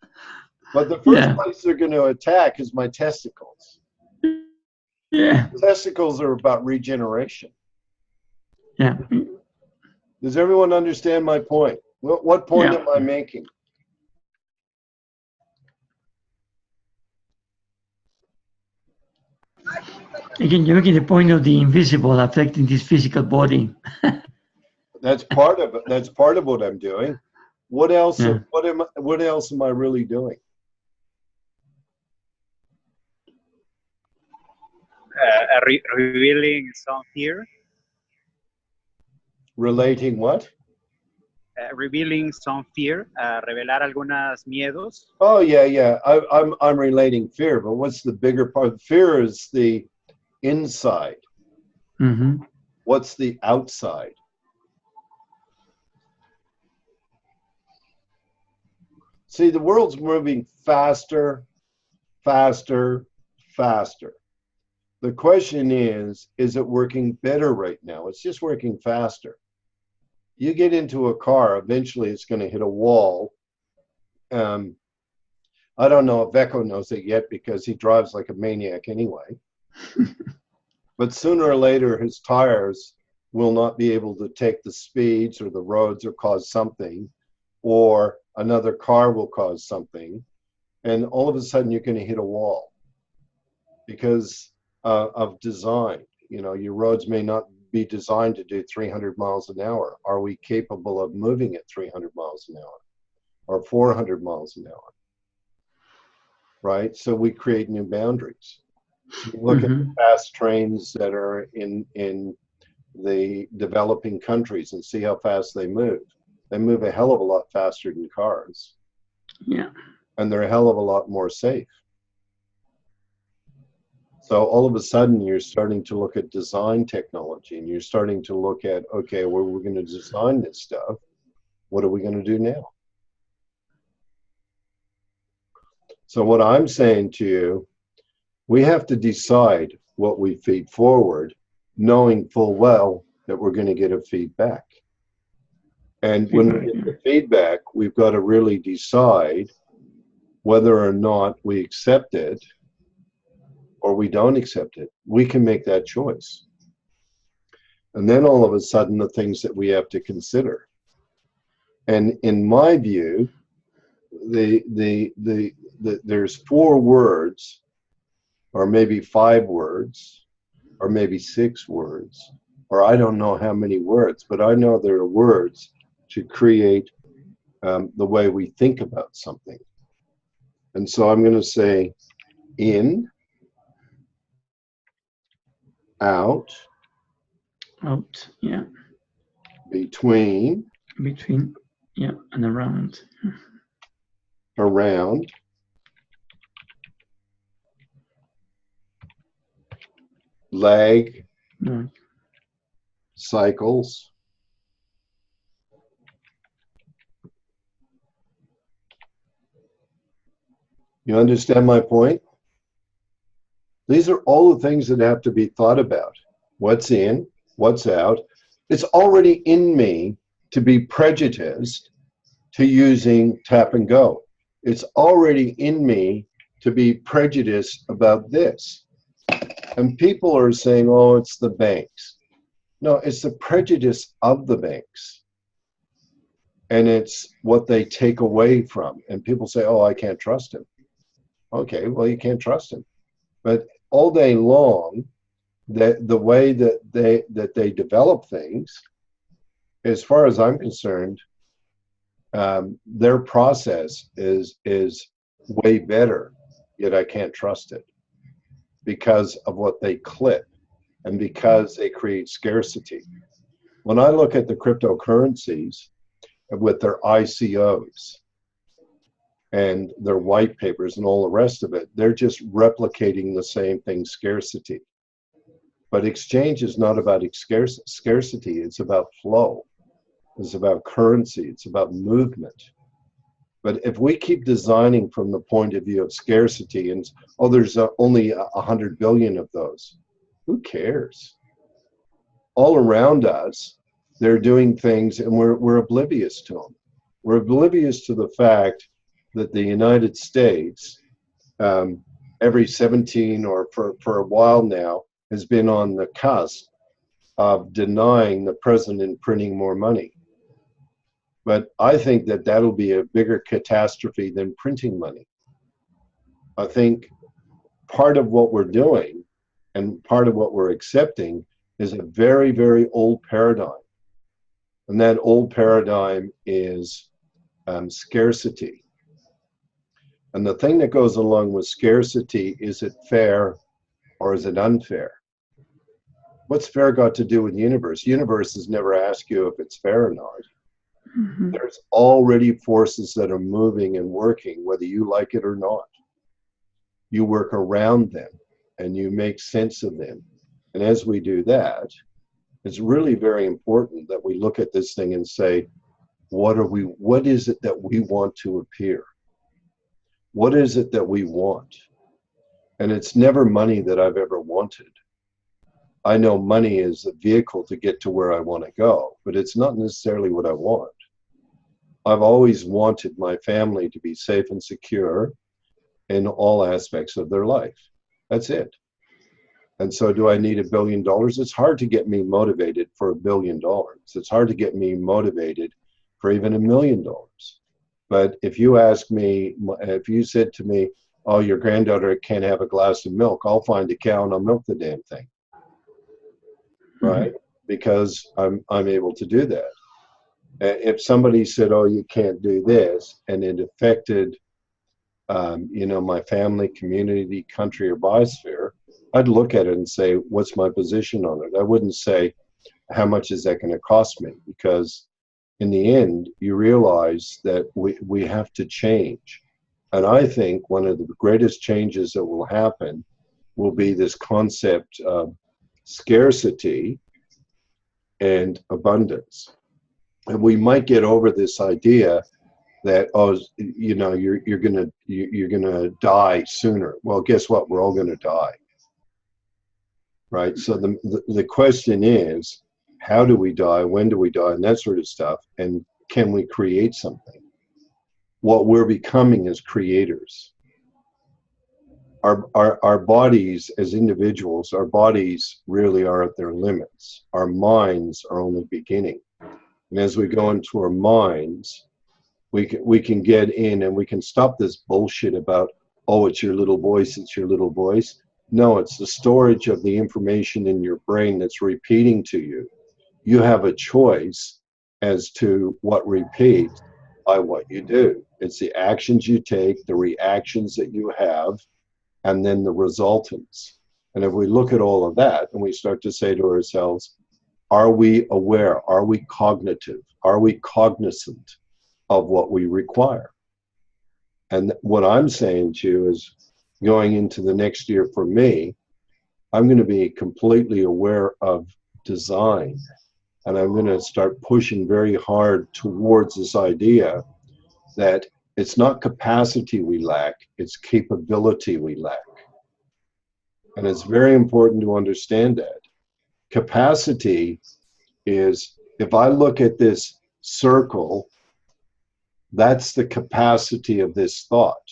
But the first Yeah. place they're going to attack is my testicles. Yeah. Testicles are about regeneration. Yeah. Does everyone understand my point? What point Yeah. am I making? Again, you're making the point of the invisible affecting this physical body. That's part of it. That's part of what I'm doing. What else? Yeah. What else am I really doing? Revealing some fear. Relating what? Revealing some fear. Revelar algunos miedos. Oh yeah. I'm relating fear, but what's the bigger part? Fear is the inside. Mm-hmm. What's the outside? See, the world's moving faster, faster, faster. The question is it working better right now? It's just working faster. You get into a car, eventually it's going to hit a wall. I don't know if Becco knows it yet because he drives like a maniac anyway. But sooner or later, his tires will not be able to take the speeds or the roads or cause something, or another car will cause something. And all of a sudden, you're going to hit a wall because of design. You know, your roads may not be designed to do 300 miles an hour. Are we capable of moving at 300 miles an hour or 400 miles an hour? Right? So we create new boundaries. You look at the fast trains that are in the developing countries and see how fast they move. They move a hell of a lot faster than cars. Yeah. And they're a hell of a lot more safe. So all of a sudden you're starting to look at design technology and you're starting to look at, okay, well, we're going to design this stuff. What are we going to do now? So what I'm saying to you, we have to decide what we feed forward, knowing full well that we're going to get a feedback. And when we get the feedback, we've got to really decide whether or not we accept it or we don't accept it. We can make that choice. And then all of a sudden, the things that we have to consider. And in my view, there's 4 words, or maybe 5 words, or maybe 6 words, or I don't know how many words, but I know there are words to create the way we think about something. And so I'm going to say in, out, Out. Yeah. between, yeah, and around. around, lag, No. cycles, you understand my point? These are all the things that have to be thought about. What's in, what's out. It's already in me to be prejudiced to using tap and go. It's already in me to be prejudiced about this. And people are saying, oh, it's the banks. No, it's the prejudice of the banks. And it's what they take away from. And people say, oh, I can't trust him. Okay, well, you can't trust him. But all day long, the way that they develop things, as far as I'm concerned, their process is way better, yet I can't trust it because of what they clip and because they create scarcity. When I look at the cryptocurrencies with their ICOs and their white papers and all the rest of it, they're just replicating the same thing, scarcity. But exchange is not about scarcity, it's about flow. It's about currency, it's about movement. But if we keep designing from the point of view of scarcity and, oh, there's only 100 billion of those, who cares? All around us, they're doing things and we're oblivious to them. We're oblivious to the fact that the United States, every 17 or for a while now, has been on the cusp of denying the president printing more money. But I think that that'll be a bigger catastrophe than printing money. I think part of what we're doing and part of what we're accepting is a very, very old paradigm. And that old paradigm is scarcity. And the thing that goes along with scarcity, is it fair or is it unfair? What's fair got to do with the universe? Universes never ask you if it's fair or not. Mm-hmm. There's already forces that are moving and working, whether you like it or not. You work around them and you make sense of them. And as we do that, it's really very important that we look at this thing and say, what is it that we want to appear? What is it that we want? And it's never money that I've ever wanted. I know money is a vehicle to get to where I want to go, but it's not necessarily what I want. I've always wanted my family to be safe and secure in all aspects of their life. That's it. And so do I need $1 billion? It's hard to get me motivated for $1 billion. It's hard to get me motivated for even $1 million. But if you ask me, if you said to me, oh, your granddaughter can't have a glass of milk, I'll find a cow and I'll milk the damn thing. Right? Because I'm able to do that. If somebody said, oh, you can't do this, and it affected, my family, community, country, or biosphere, I'd look at it and say, what's my position on it? I wouldn't say, how much is that going to cost me? Because in the end, you realize that we have to change. And I think one of the greatest changes that will happen will be this concept of scarcity and abundance. And we might get over this idea that, oh, you're gonna die sooner. Well, guess what? We're all gonna die, right? So the question is, how do we die? When do we die? And that sort of stuff. And can we create something? What we're becoming as creators. Our bodies as individuals, our bodies really are at their limits. Our minds are only beginning. And as we go into our minds, we can get in and we can stop this bullshit about, oh, it's your little voice, it's your little voice. No, it's the storage of the information in your brain that's repeating to you. You have a choice as to what repeats by what you do. It's the actions you take, the reactions that you have, and then the resultants. And if we look at all of that and we start to say to ourselves, Are we aware? Are we cognitive? Are we cognizant of what we require? And what I'm saying to you is, going into the next year for me, I'm going to be completely aware of design. And I'm going to start pushing very hard towards this idea that it's not capacity we lack, it's capability we lack. And it's very important to understand that. Capacity is, if I look at this circle, that's the capacity of this thought.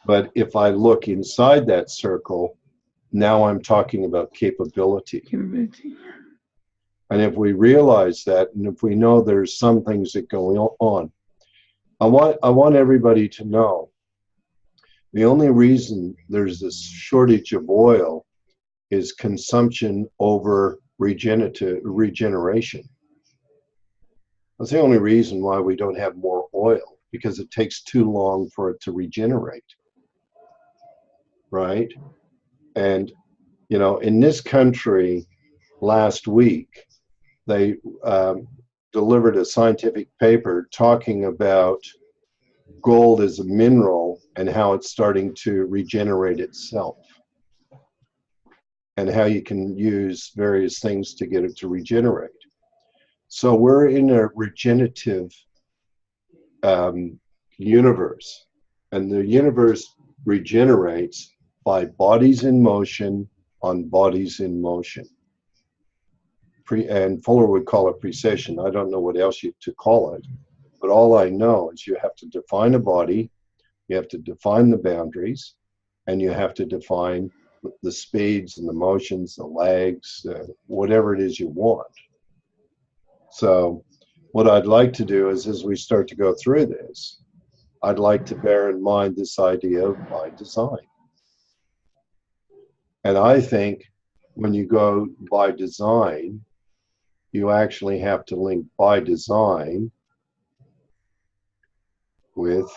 But if I look inside that circle, now I'm talking about capability. And if we realize that, and if we know there's some things that go on, I want everybody to know the only reason there's this shortage of oil is consumption over regeneration. That's the only reason why we don't have more oil, because it takes too long for it to regenerate, right? And, you know, in this country last week, they delivered a scientific paper talking about gold as a mineral and how it's starting to regenerate itself, and how you can use various things to get it to regenerate. So we're in a regenerative universe, and the universe regenerates by bodies in motion on bodies in motion. And Fuller would call it precession. I don't know what else to call it, but all I know is you have to define a body, you have to define the boundaries, and you have to define the speeds and the motions, the lags, whatever it is you want. So what I'd like to do is, as we start to go through this, I'd like to bear in mind this idea of by design. And I think when you go by design, you actually have to link by design with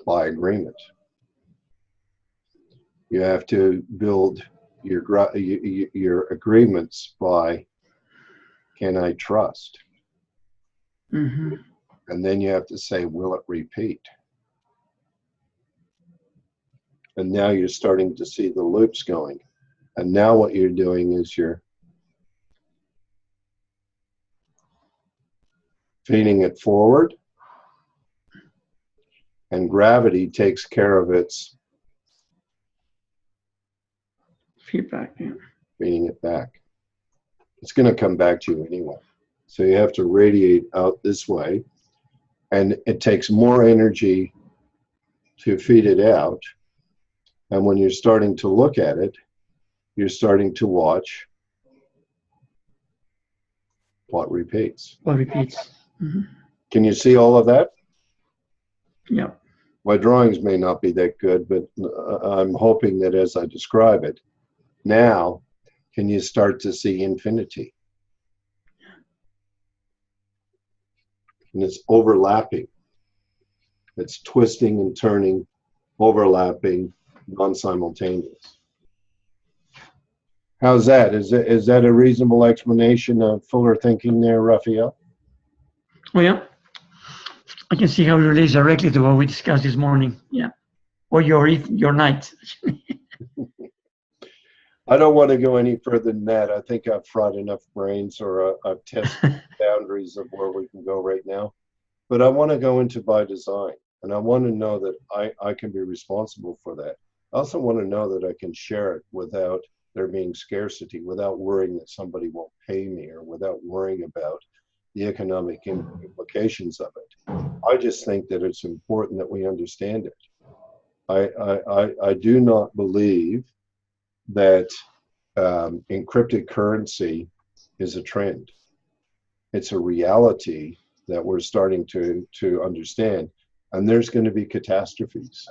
by agreement. You have to build your agreements by, can I trust? Mm-hmm. And then you have to say, will it repeat? And now you're starting to see the loops going. And now what you're doing is you're feeding it forward, and gravity takes care of its feedback, yeah. Feeding it back. It's going to come back to you anyway. So you have to radiate out this way, and it takes more energy to feed it out. And when you're starting to look at it, you're starting to watch what repeats. What repeats. Mm-hmm. Can you see all of that? Yeah. My drawings may not be that good, but I'm hoping that as I describe it, now can you start to see infinity? And it's overlapping. It's twisting and turning, overlapping, non-simultaneous. How's that? Is that a reasonable explanation of Fuller thinking there, Raphael? Oh, yeah. I can see how it relates directly to what we discussed this morning. Yeah. Or your night. I don't want to go any further than that. I think I've fried enough brains, or I've tested the boundaries of where we can go right now. But I want to go into by design, and I want to know that I can be responsible for that. I also want to know that I can share it without there being scarcity, without worrying that somebody won't pay me, or without worrying about the economic implications of it. I just think that it's important that we understand it. I do not believe that encrypted currency is a trend. It's a reality that we're starting to understand. And there's going to be catastrophes,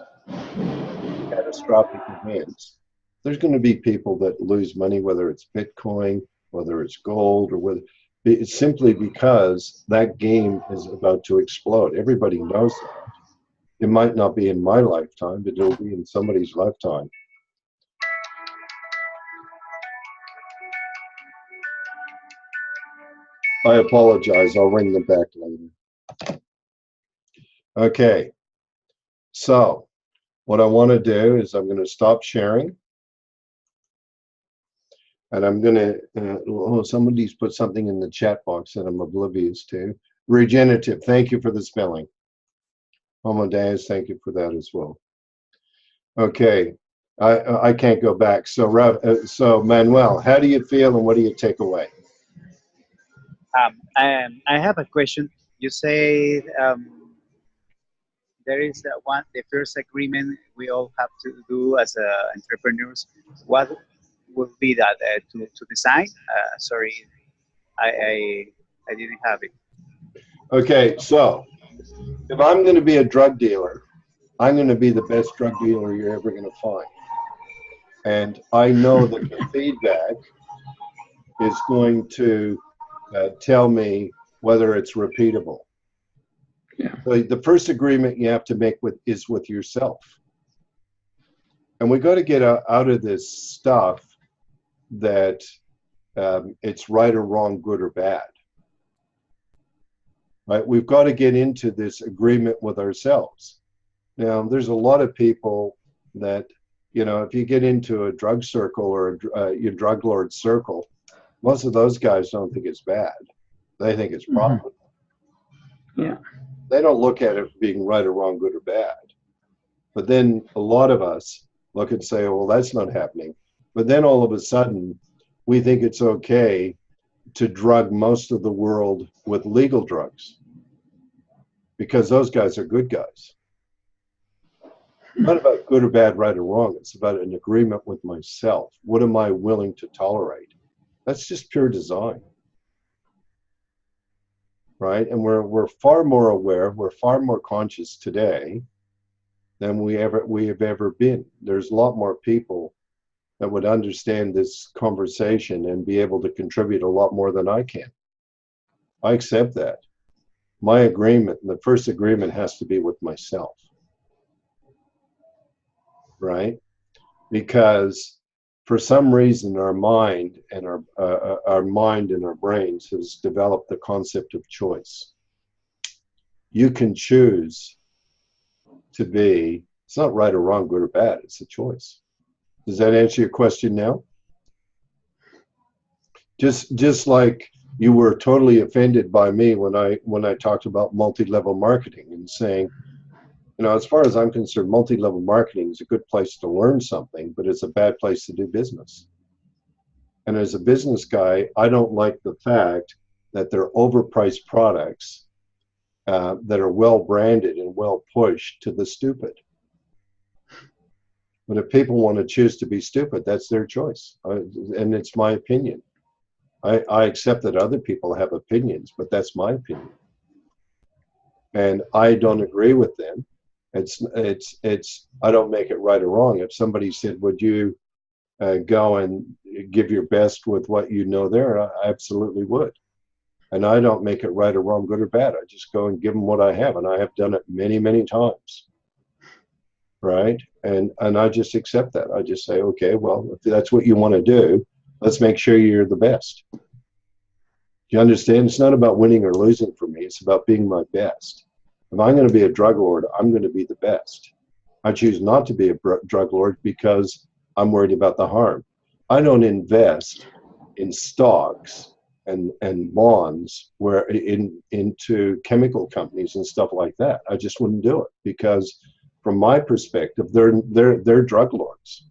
catastrophic events. There's going to be people that lose money, whether it's Bitcoin, whether it's gold, or whether it's simply because that game is about to explode. Everybody knows that. It might not be in my lifetime, but it'll be in somebody's lifetime. I apologize. I'll ring them back later. Okay. So what I want to do is I'm going to stop sharing. And I'm going to, oh, somebody's put something in the chat box that I'm oblivious to. Regenerative, thank you for the spelling. Homodeus, thank you for that as well. Okay, I can't go back. So, so Manuel, how do you feel and what do you take away? I have a question. You say there is the first agreement we all have to do as entrepreneurs. What would be that to design? Sorry, I didn't have it. Okay, so if I'm going to be a drug dealer, I'm going to be the best drug dealer you're ever going to find. And I know that the feedback is going to tell me whether it's repeatable. Yeah. So the first agreement you have to make is with yourself. And we got to get out of this stuff that it's right or wrong, good or bad. Right? We've got to get into this agreement with ourselves. Now, there's a lot of people that, you know, if you get into a drug circle or your drug lord circle, most of those guys don't think it's bad. They think it's profitable. Yeah. They don't look at it being right or wrong, good or bad. But then a lot of us look and say, well, that's not happening. But then all of a sudden, we think it's okay to drug most of the world with legal drugs because those guys are good guys. Not about good or bad, right or wrong. It's about an agreement with myself. What am I willing to tolerate? That's just pure design. Right? And we're far more aware, we're far more conscious today than we have ever been. There's a lot more people that would understand this conversation and be able to contribute a lot more than I can. I accept that. My agreement, the first agreement has to be with myself. Right? Because for some reason our mind and our brains has developed the concept of choice. You can choose to be, it's not right or wrong, good or bad, it's a choice. Does that answer your question now? Just like you were totally offended by me when I talked about multi-level marketing and saying, you know, as far as I'm concerned, multi-level marketing is a good place to learn something, but it's a bad place to do business. And as a business guy, I don't like the fact that they're overpriced products that are well branded and well pushed to the stupid. But if people want to choose to be stupid, that's their choice. And it's my opinion. I accept that other people have opinions, but that's my opinion. And I don't agree with them. I don't make it right or wrong. If somebody said, would you go and give your best with what you know there, I absolutely would. And I don't make it right or wrong, good or bad. I just go and give them what I have. And I have done it many, many times. Right? And I just accept that. I just say, okay, well, if that's what you want to do, let's make sure you're the best. Do you understand? It's not about winning or losing for me. It's about being my best. If I'm going to be a drug lord, I'm going to be the best. I choose not to be a drug lord because I'm worried about the harm. I don't invest in stocks and bonds into chemical companies and stuff like that. I just wouldn't do it because from my perspective, they're drug lords.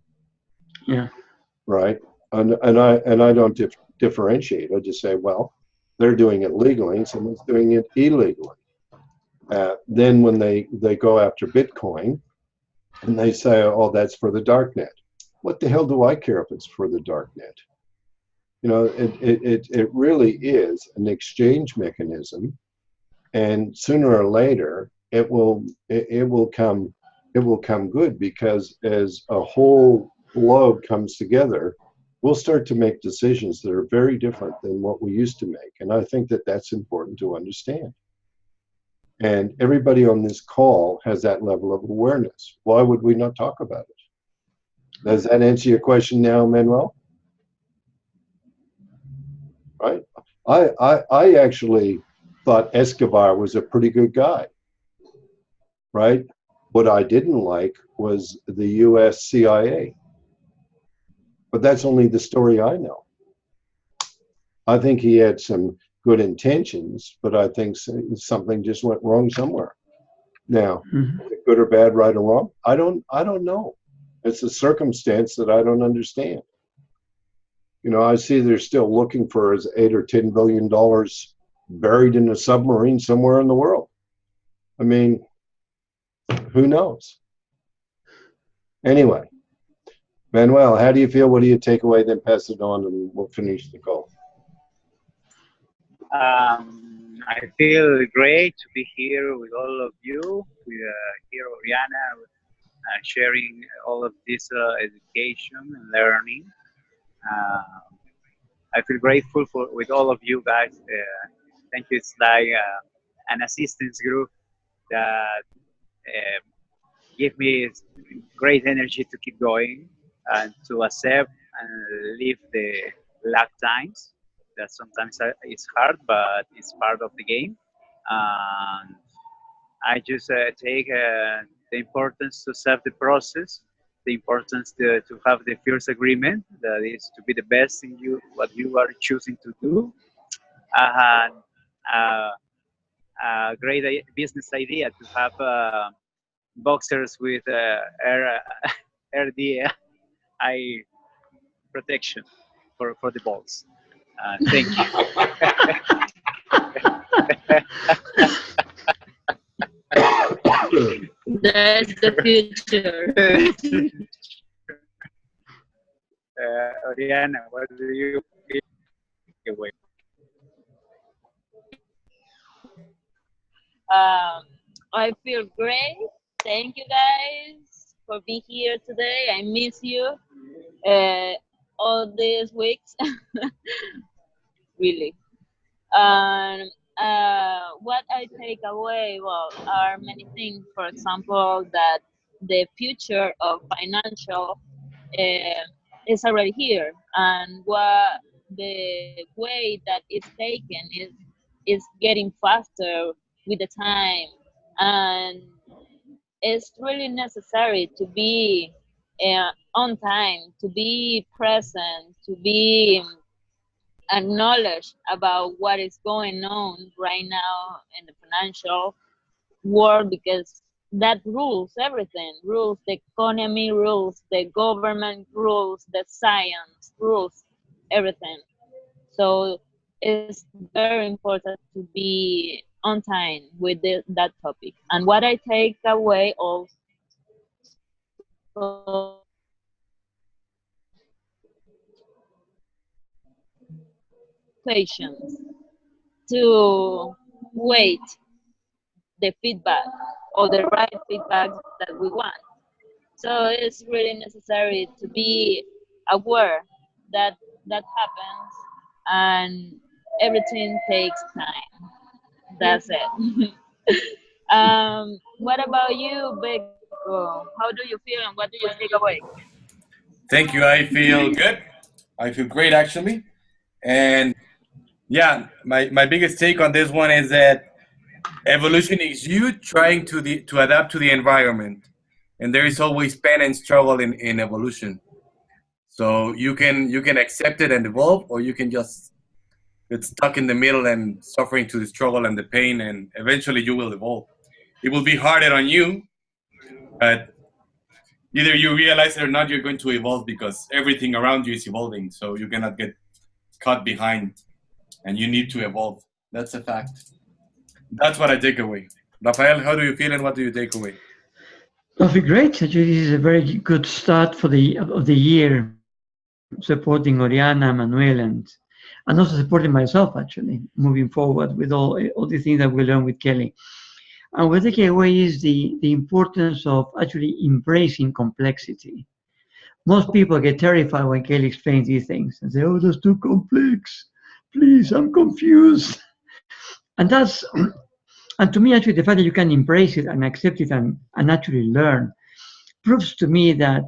Yeah. Right. And I don't differentiate. I just say, well, they're doing it legally and someone's doing it illegally. Then when they go after Bitcoin and they say, oh, that's for the dark net. What the hell do I care if it's for the dark net? You know, it really is an exchange mechanism, and sooner or later it will come good, because as a whole globe comes together, we'll start to make decisions that are very different than what we used to make. And I think that that's important to understand. And everybody on this call has that level of awareness. Why would we not talk about it? Does that answer your question now, Manuel? Right? I actually thought Escobar was a pretty good guy, right? What I didn't like was the US CIA. But that's only the story I know. I think he had some good intentions, but I think something just went wrong somewhere. Now, good or bad, right or wrong, I don't know. It's a circumstance that I don't understand. You know, I see they're still looking for his $8 or $10 billion buried in a submarine somewhere in the world. I mean, who knows? Anyway, Manuel, how do you feel? What do you take away? Then pass it on, and we'll finish the call. I feel great to be here with all of you, with here Oriana, sharing all of this education and learning. I feel grateful for with all of you guys. Thank you. It's like an assistance group that give me great energy to keep going and to accept and live the lag times. That sometimes it's hard, but it's part of the game. And I just take the importance to serve the process, the importance to have the first agreement that is to be the best in you, what you are choosing to do, and a great business idea to have boxers with RDI protection for the balls. Thank you. That's the future. Oriana, what do you feel? I feel great. Thank you guys for being here today. I miss you all these weeks, really. And what I take away, well, are many things. For example, that the future of financial is already here, and what the way that it's taken is getting faster with the time, and it's really necessary to be on time, to be present, to be acknowledge about what is going on right now in the financial world, because that rules everything, rules the economy, rules the government, rules the science, rules everything. So it's very important to be on time with that topic. And what I take away also patience to wait the feedback or the right feedback that we want. So it's really necessary to be aware that that happens, and everything takes time. That's it. What about you, Beko? How do you feel and what do you take away? Thank you. I feel good. I feel great actually. And yeah, my biggest take on this one is that evolution is you trying to adapt to the environment. And there is always pain and struggle in evolution. So you can accept it and evolve, or you can just get stuck in the middle and suffering to the struggle and the pain, and eventually you will evolve. It will be harder on you, but either you realize it or not, you're going to evolve because everything around you is evolving. So you cannot get caught behind, and you need to evolve. That's a fact. That's what I take away. Rafael, how do you feel and what do you take away? I feel great. Actually, this is a very good start for the of the year, supporting Oriana, Manuel, and also supporting myself, actually, moving forward with all the things that we learned with Kelly. And what I take away is the importance of actually embracing complexity. Most people get terrified when Kelly explains these things and say, "Oh, that's too complex. Please, I'm confused." And that's, and to me, actually, the fact that you can embrace it and accept it and actually learn proves to me that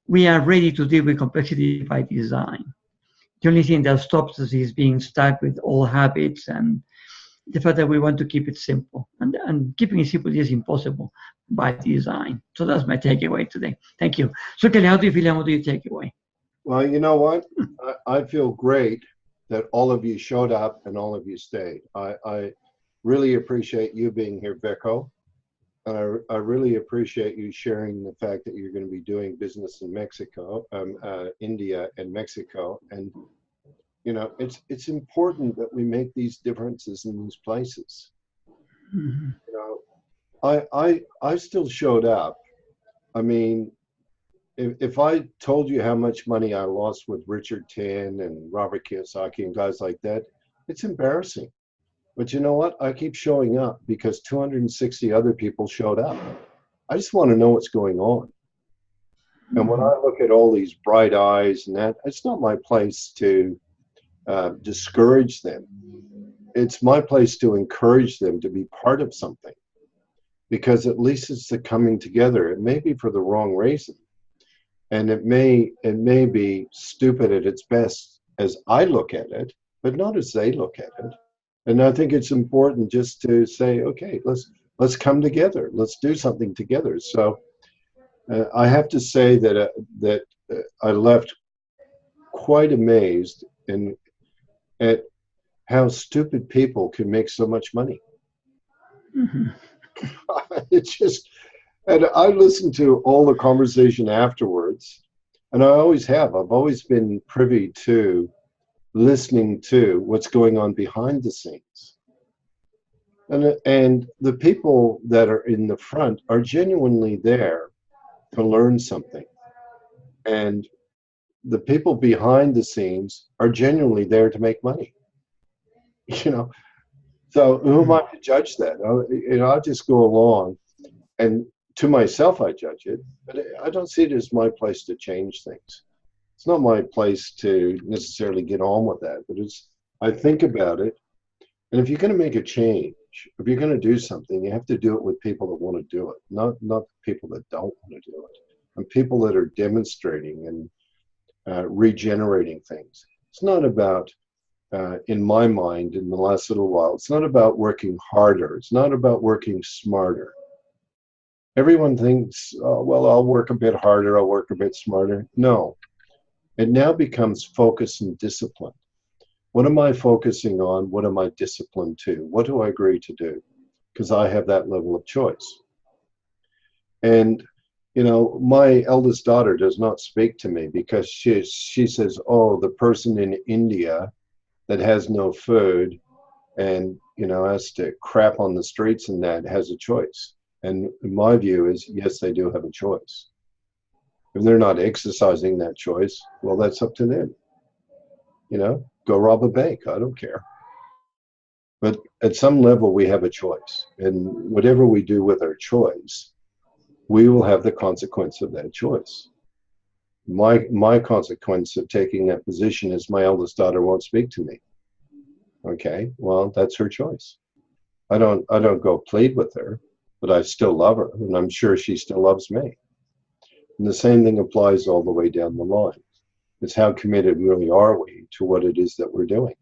we are ready to deal with complexity by design. The only thing that stops us is being stuck with old habits and the fact that we want to keep it simple. And keeping it simple is impossible by design. So that's my takeaway today. Thank you. So Kelly, how do you feel and what do you take away? Well, you know what? I feel great that all of you showed up and all of you stayed. I really appreciate you being here, Vico. And I really appreciate you sharing the fact that you're going to be doing business in Mexico, India and Mexico. And, you know, it's important that we make these differences in these places. Mm-hmm. You know, I still showed up. I mean, if I told you how much money I lost with Richard Tan and Robert Kiyosaki and guys like that, it's embarrassing. But you know what? I keep showing up because 260 other people showed up. I just want to know what's going on. And when I look at all these bright eyes and that, it's not my place to discourage them. It's my place to encourage them to be part of something. Because at least it's the coming together. It may be for the wrong reason. And it may be stupid at its best as I look at it, but not as they look at it. And I think it's important just to say, okay, let's come together. Let's do something together. So I have to say that I left quite amazed at how stupid people can make so much money. Mm-hmm. It's just, and I listened to all the conversation afterwards, and I always have. I've always been privy to listening to what's going on behind the scenes. And the people that are in the front are genuinely there to learn something. And the people behind the scenes are genuinely there to make money. You know, so who am I to judge that? I just go along, and to myself I judge it, but I don't see it as my place to change things. It's not my place to necessarily get on with that, but I think about it. And if you're going to make a change, if you're going to do something, you have to do it with people that want to do it, not people that don't want to do it, and people that are demonstrating and regenerating things. It's not about, in my mind, in the last little while, it's not about working harder. It's not about working smarter. Everyone thinks, oh, well, I'll work a bit harder, I'll work a bit smarter. No. It now becomes focus and discipline. What am I focusing on? What am I disciplined to? What do I agree to do? Because I have that level of choice. And, you know, my eldest daughter does not speak to me because she says, oh, the person in India that has no food and, you know, has to crap on the streets and that has a choice. And my view is, yes, they do have a choice. If they're not exercising that choice, well, that's up to them. You know, go rob a bank. I don't care. But at some level, we have a choice. And whatever we do with our choice, we will have the consequence of that choice. My consequence of taking that position is my eldest daughter won't speak to me. Okay, well, that's her choice. I don't go plead with her, but I still love her, and I'm sure she still loves me. And the same thing applies all the way down the line. It's how committed really are we to what it is that we're doing.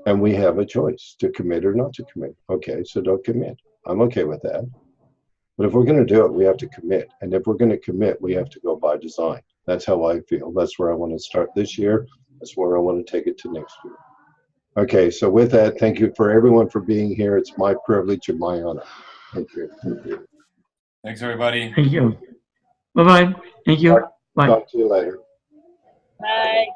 And we have a choice to commit or not to commit. Okay, so don't commit. I'm okay with that. But if we're going to do it, we have to commit. And if we're going to commit, we have to go by design. That's how I feel. That's where I want to start this year. That's where I want to take it to next year. Okay, so with that, thank you for everyone for being here. It's my privilege and my honor. Thank you. Thank you. Thanks, everybody. Thank you. Bye-bye. Thank you. Bye. Talk to you later. Bye.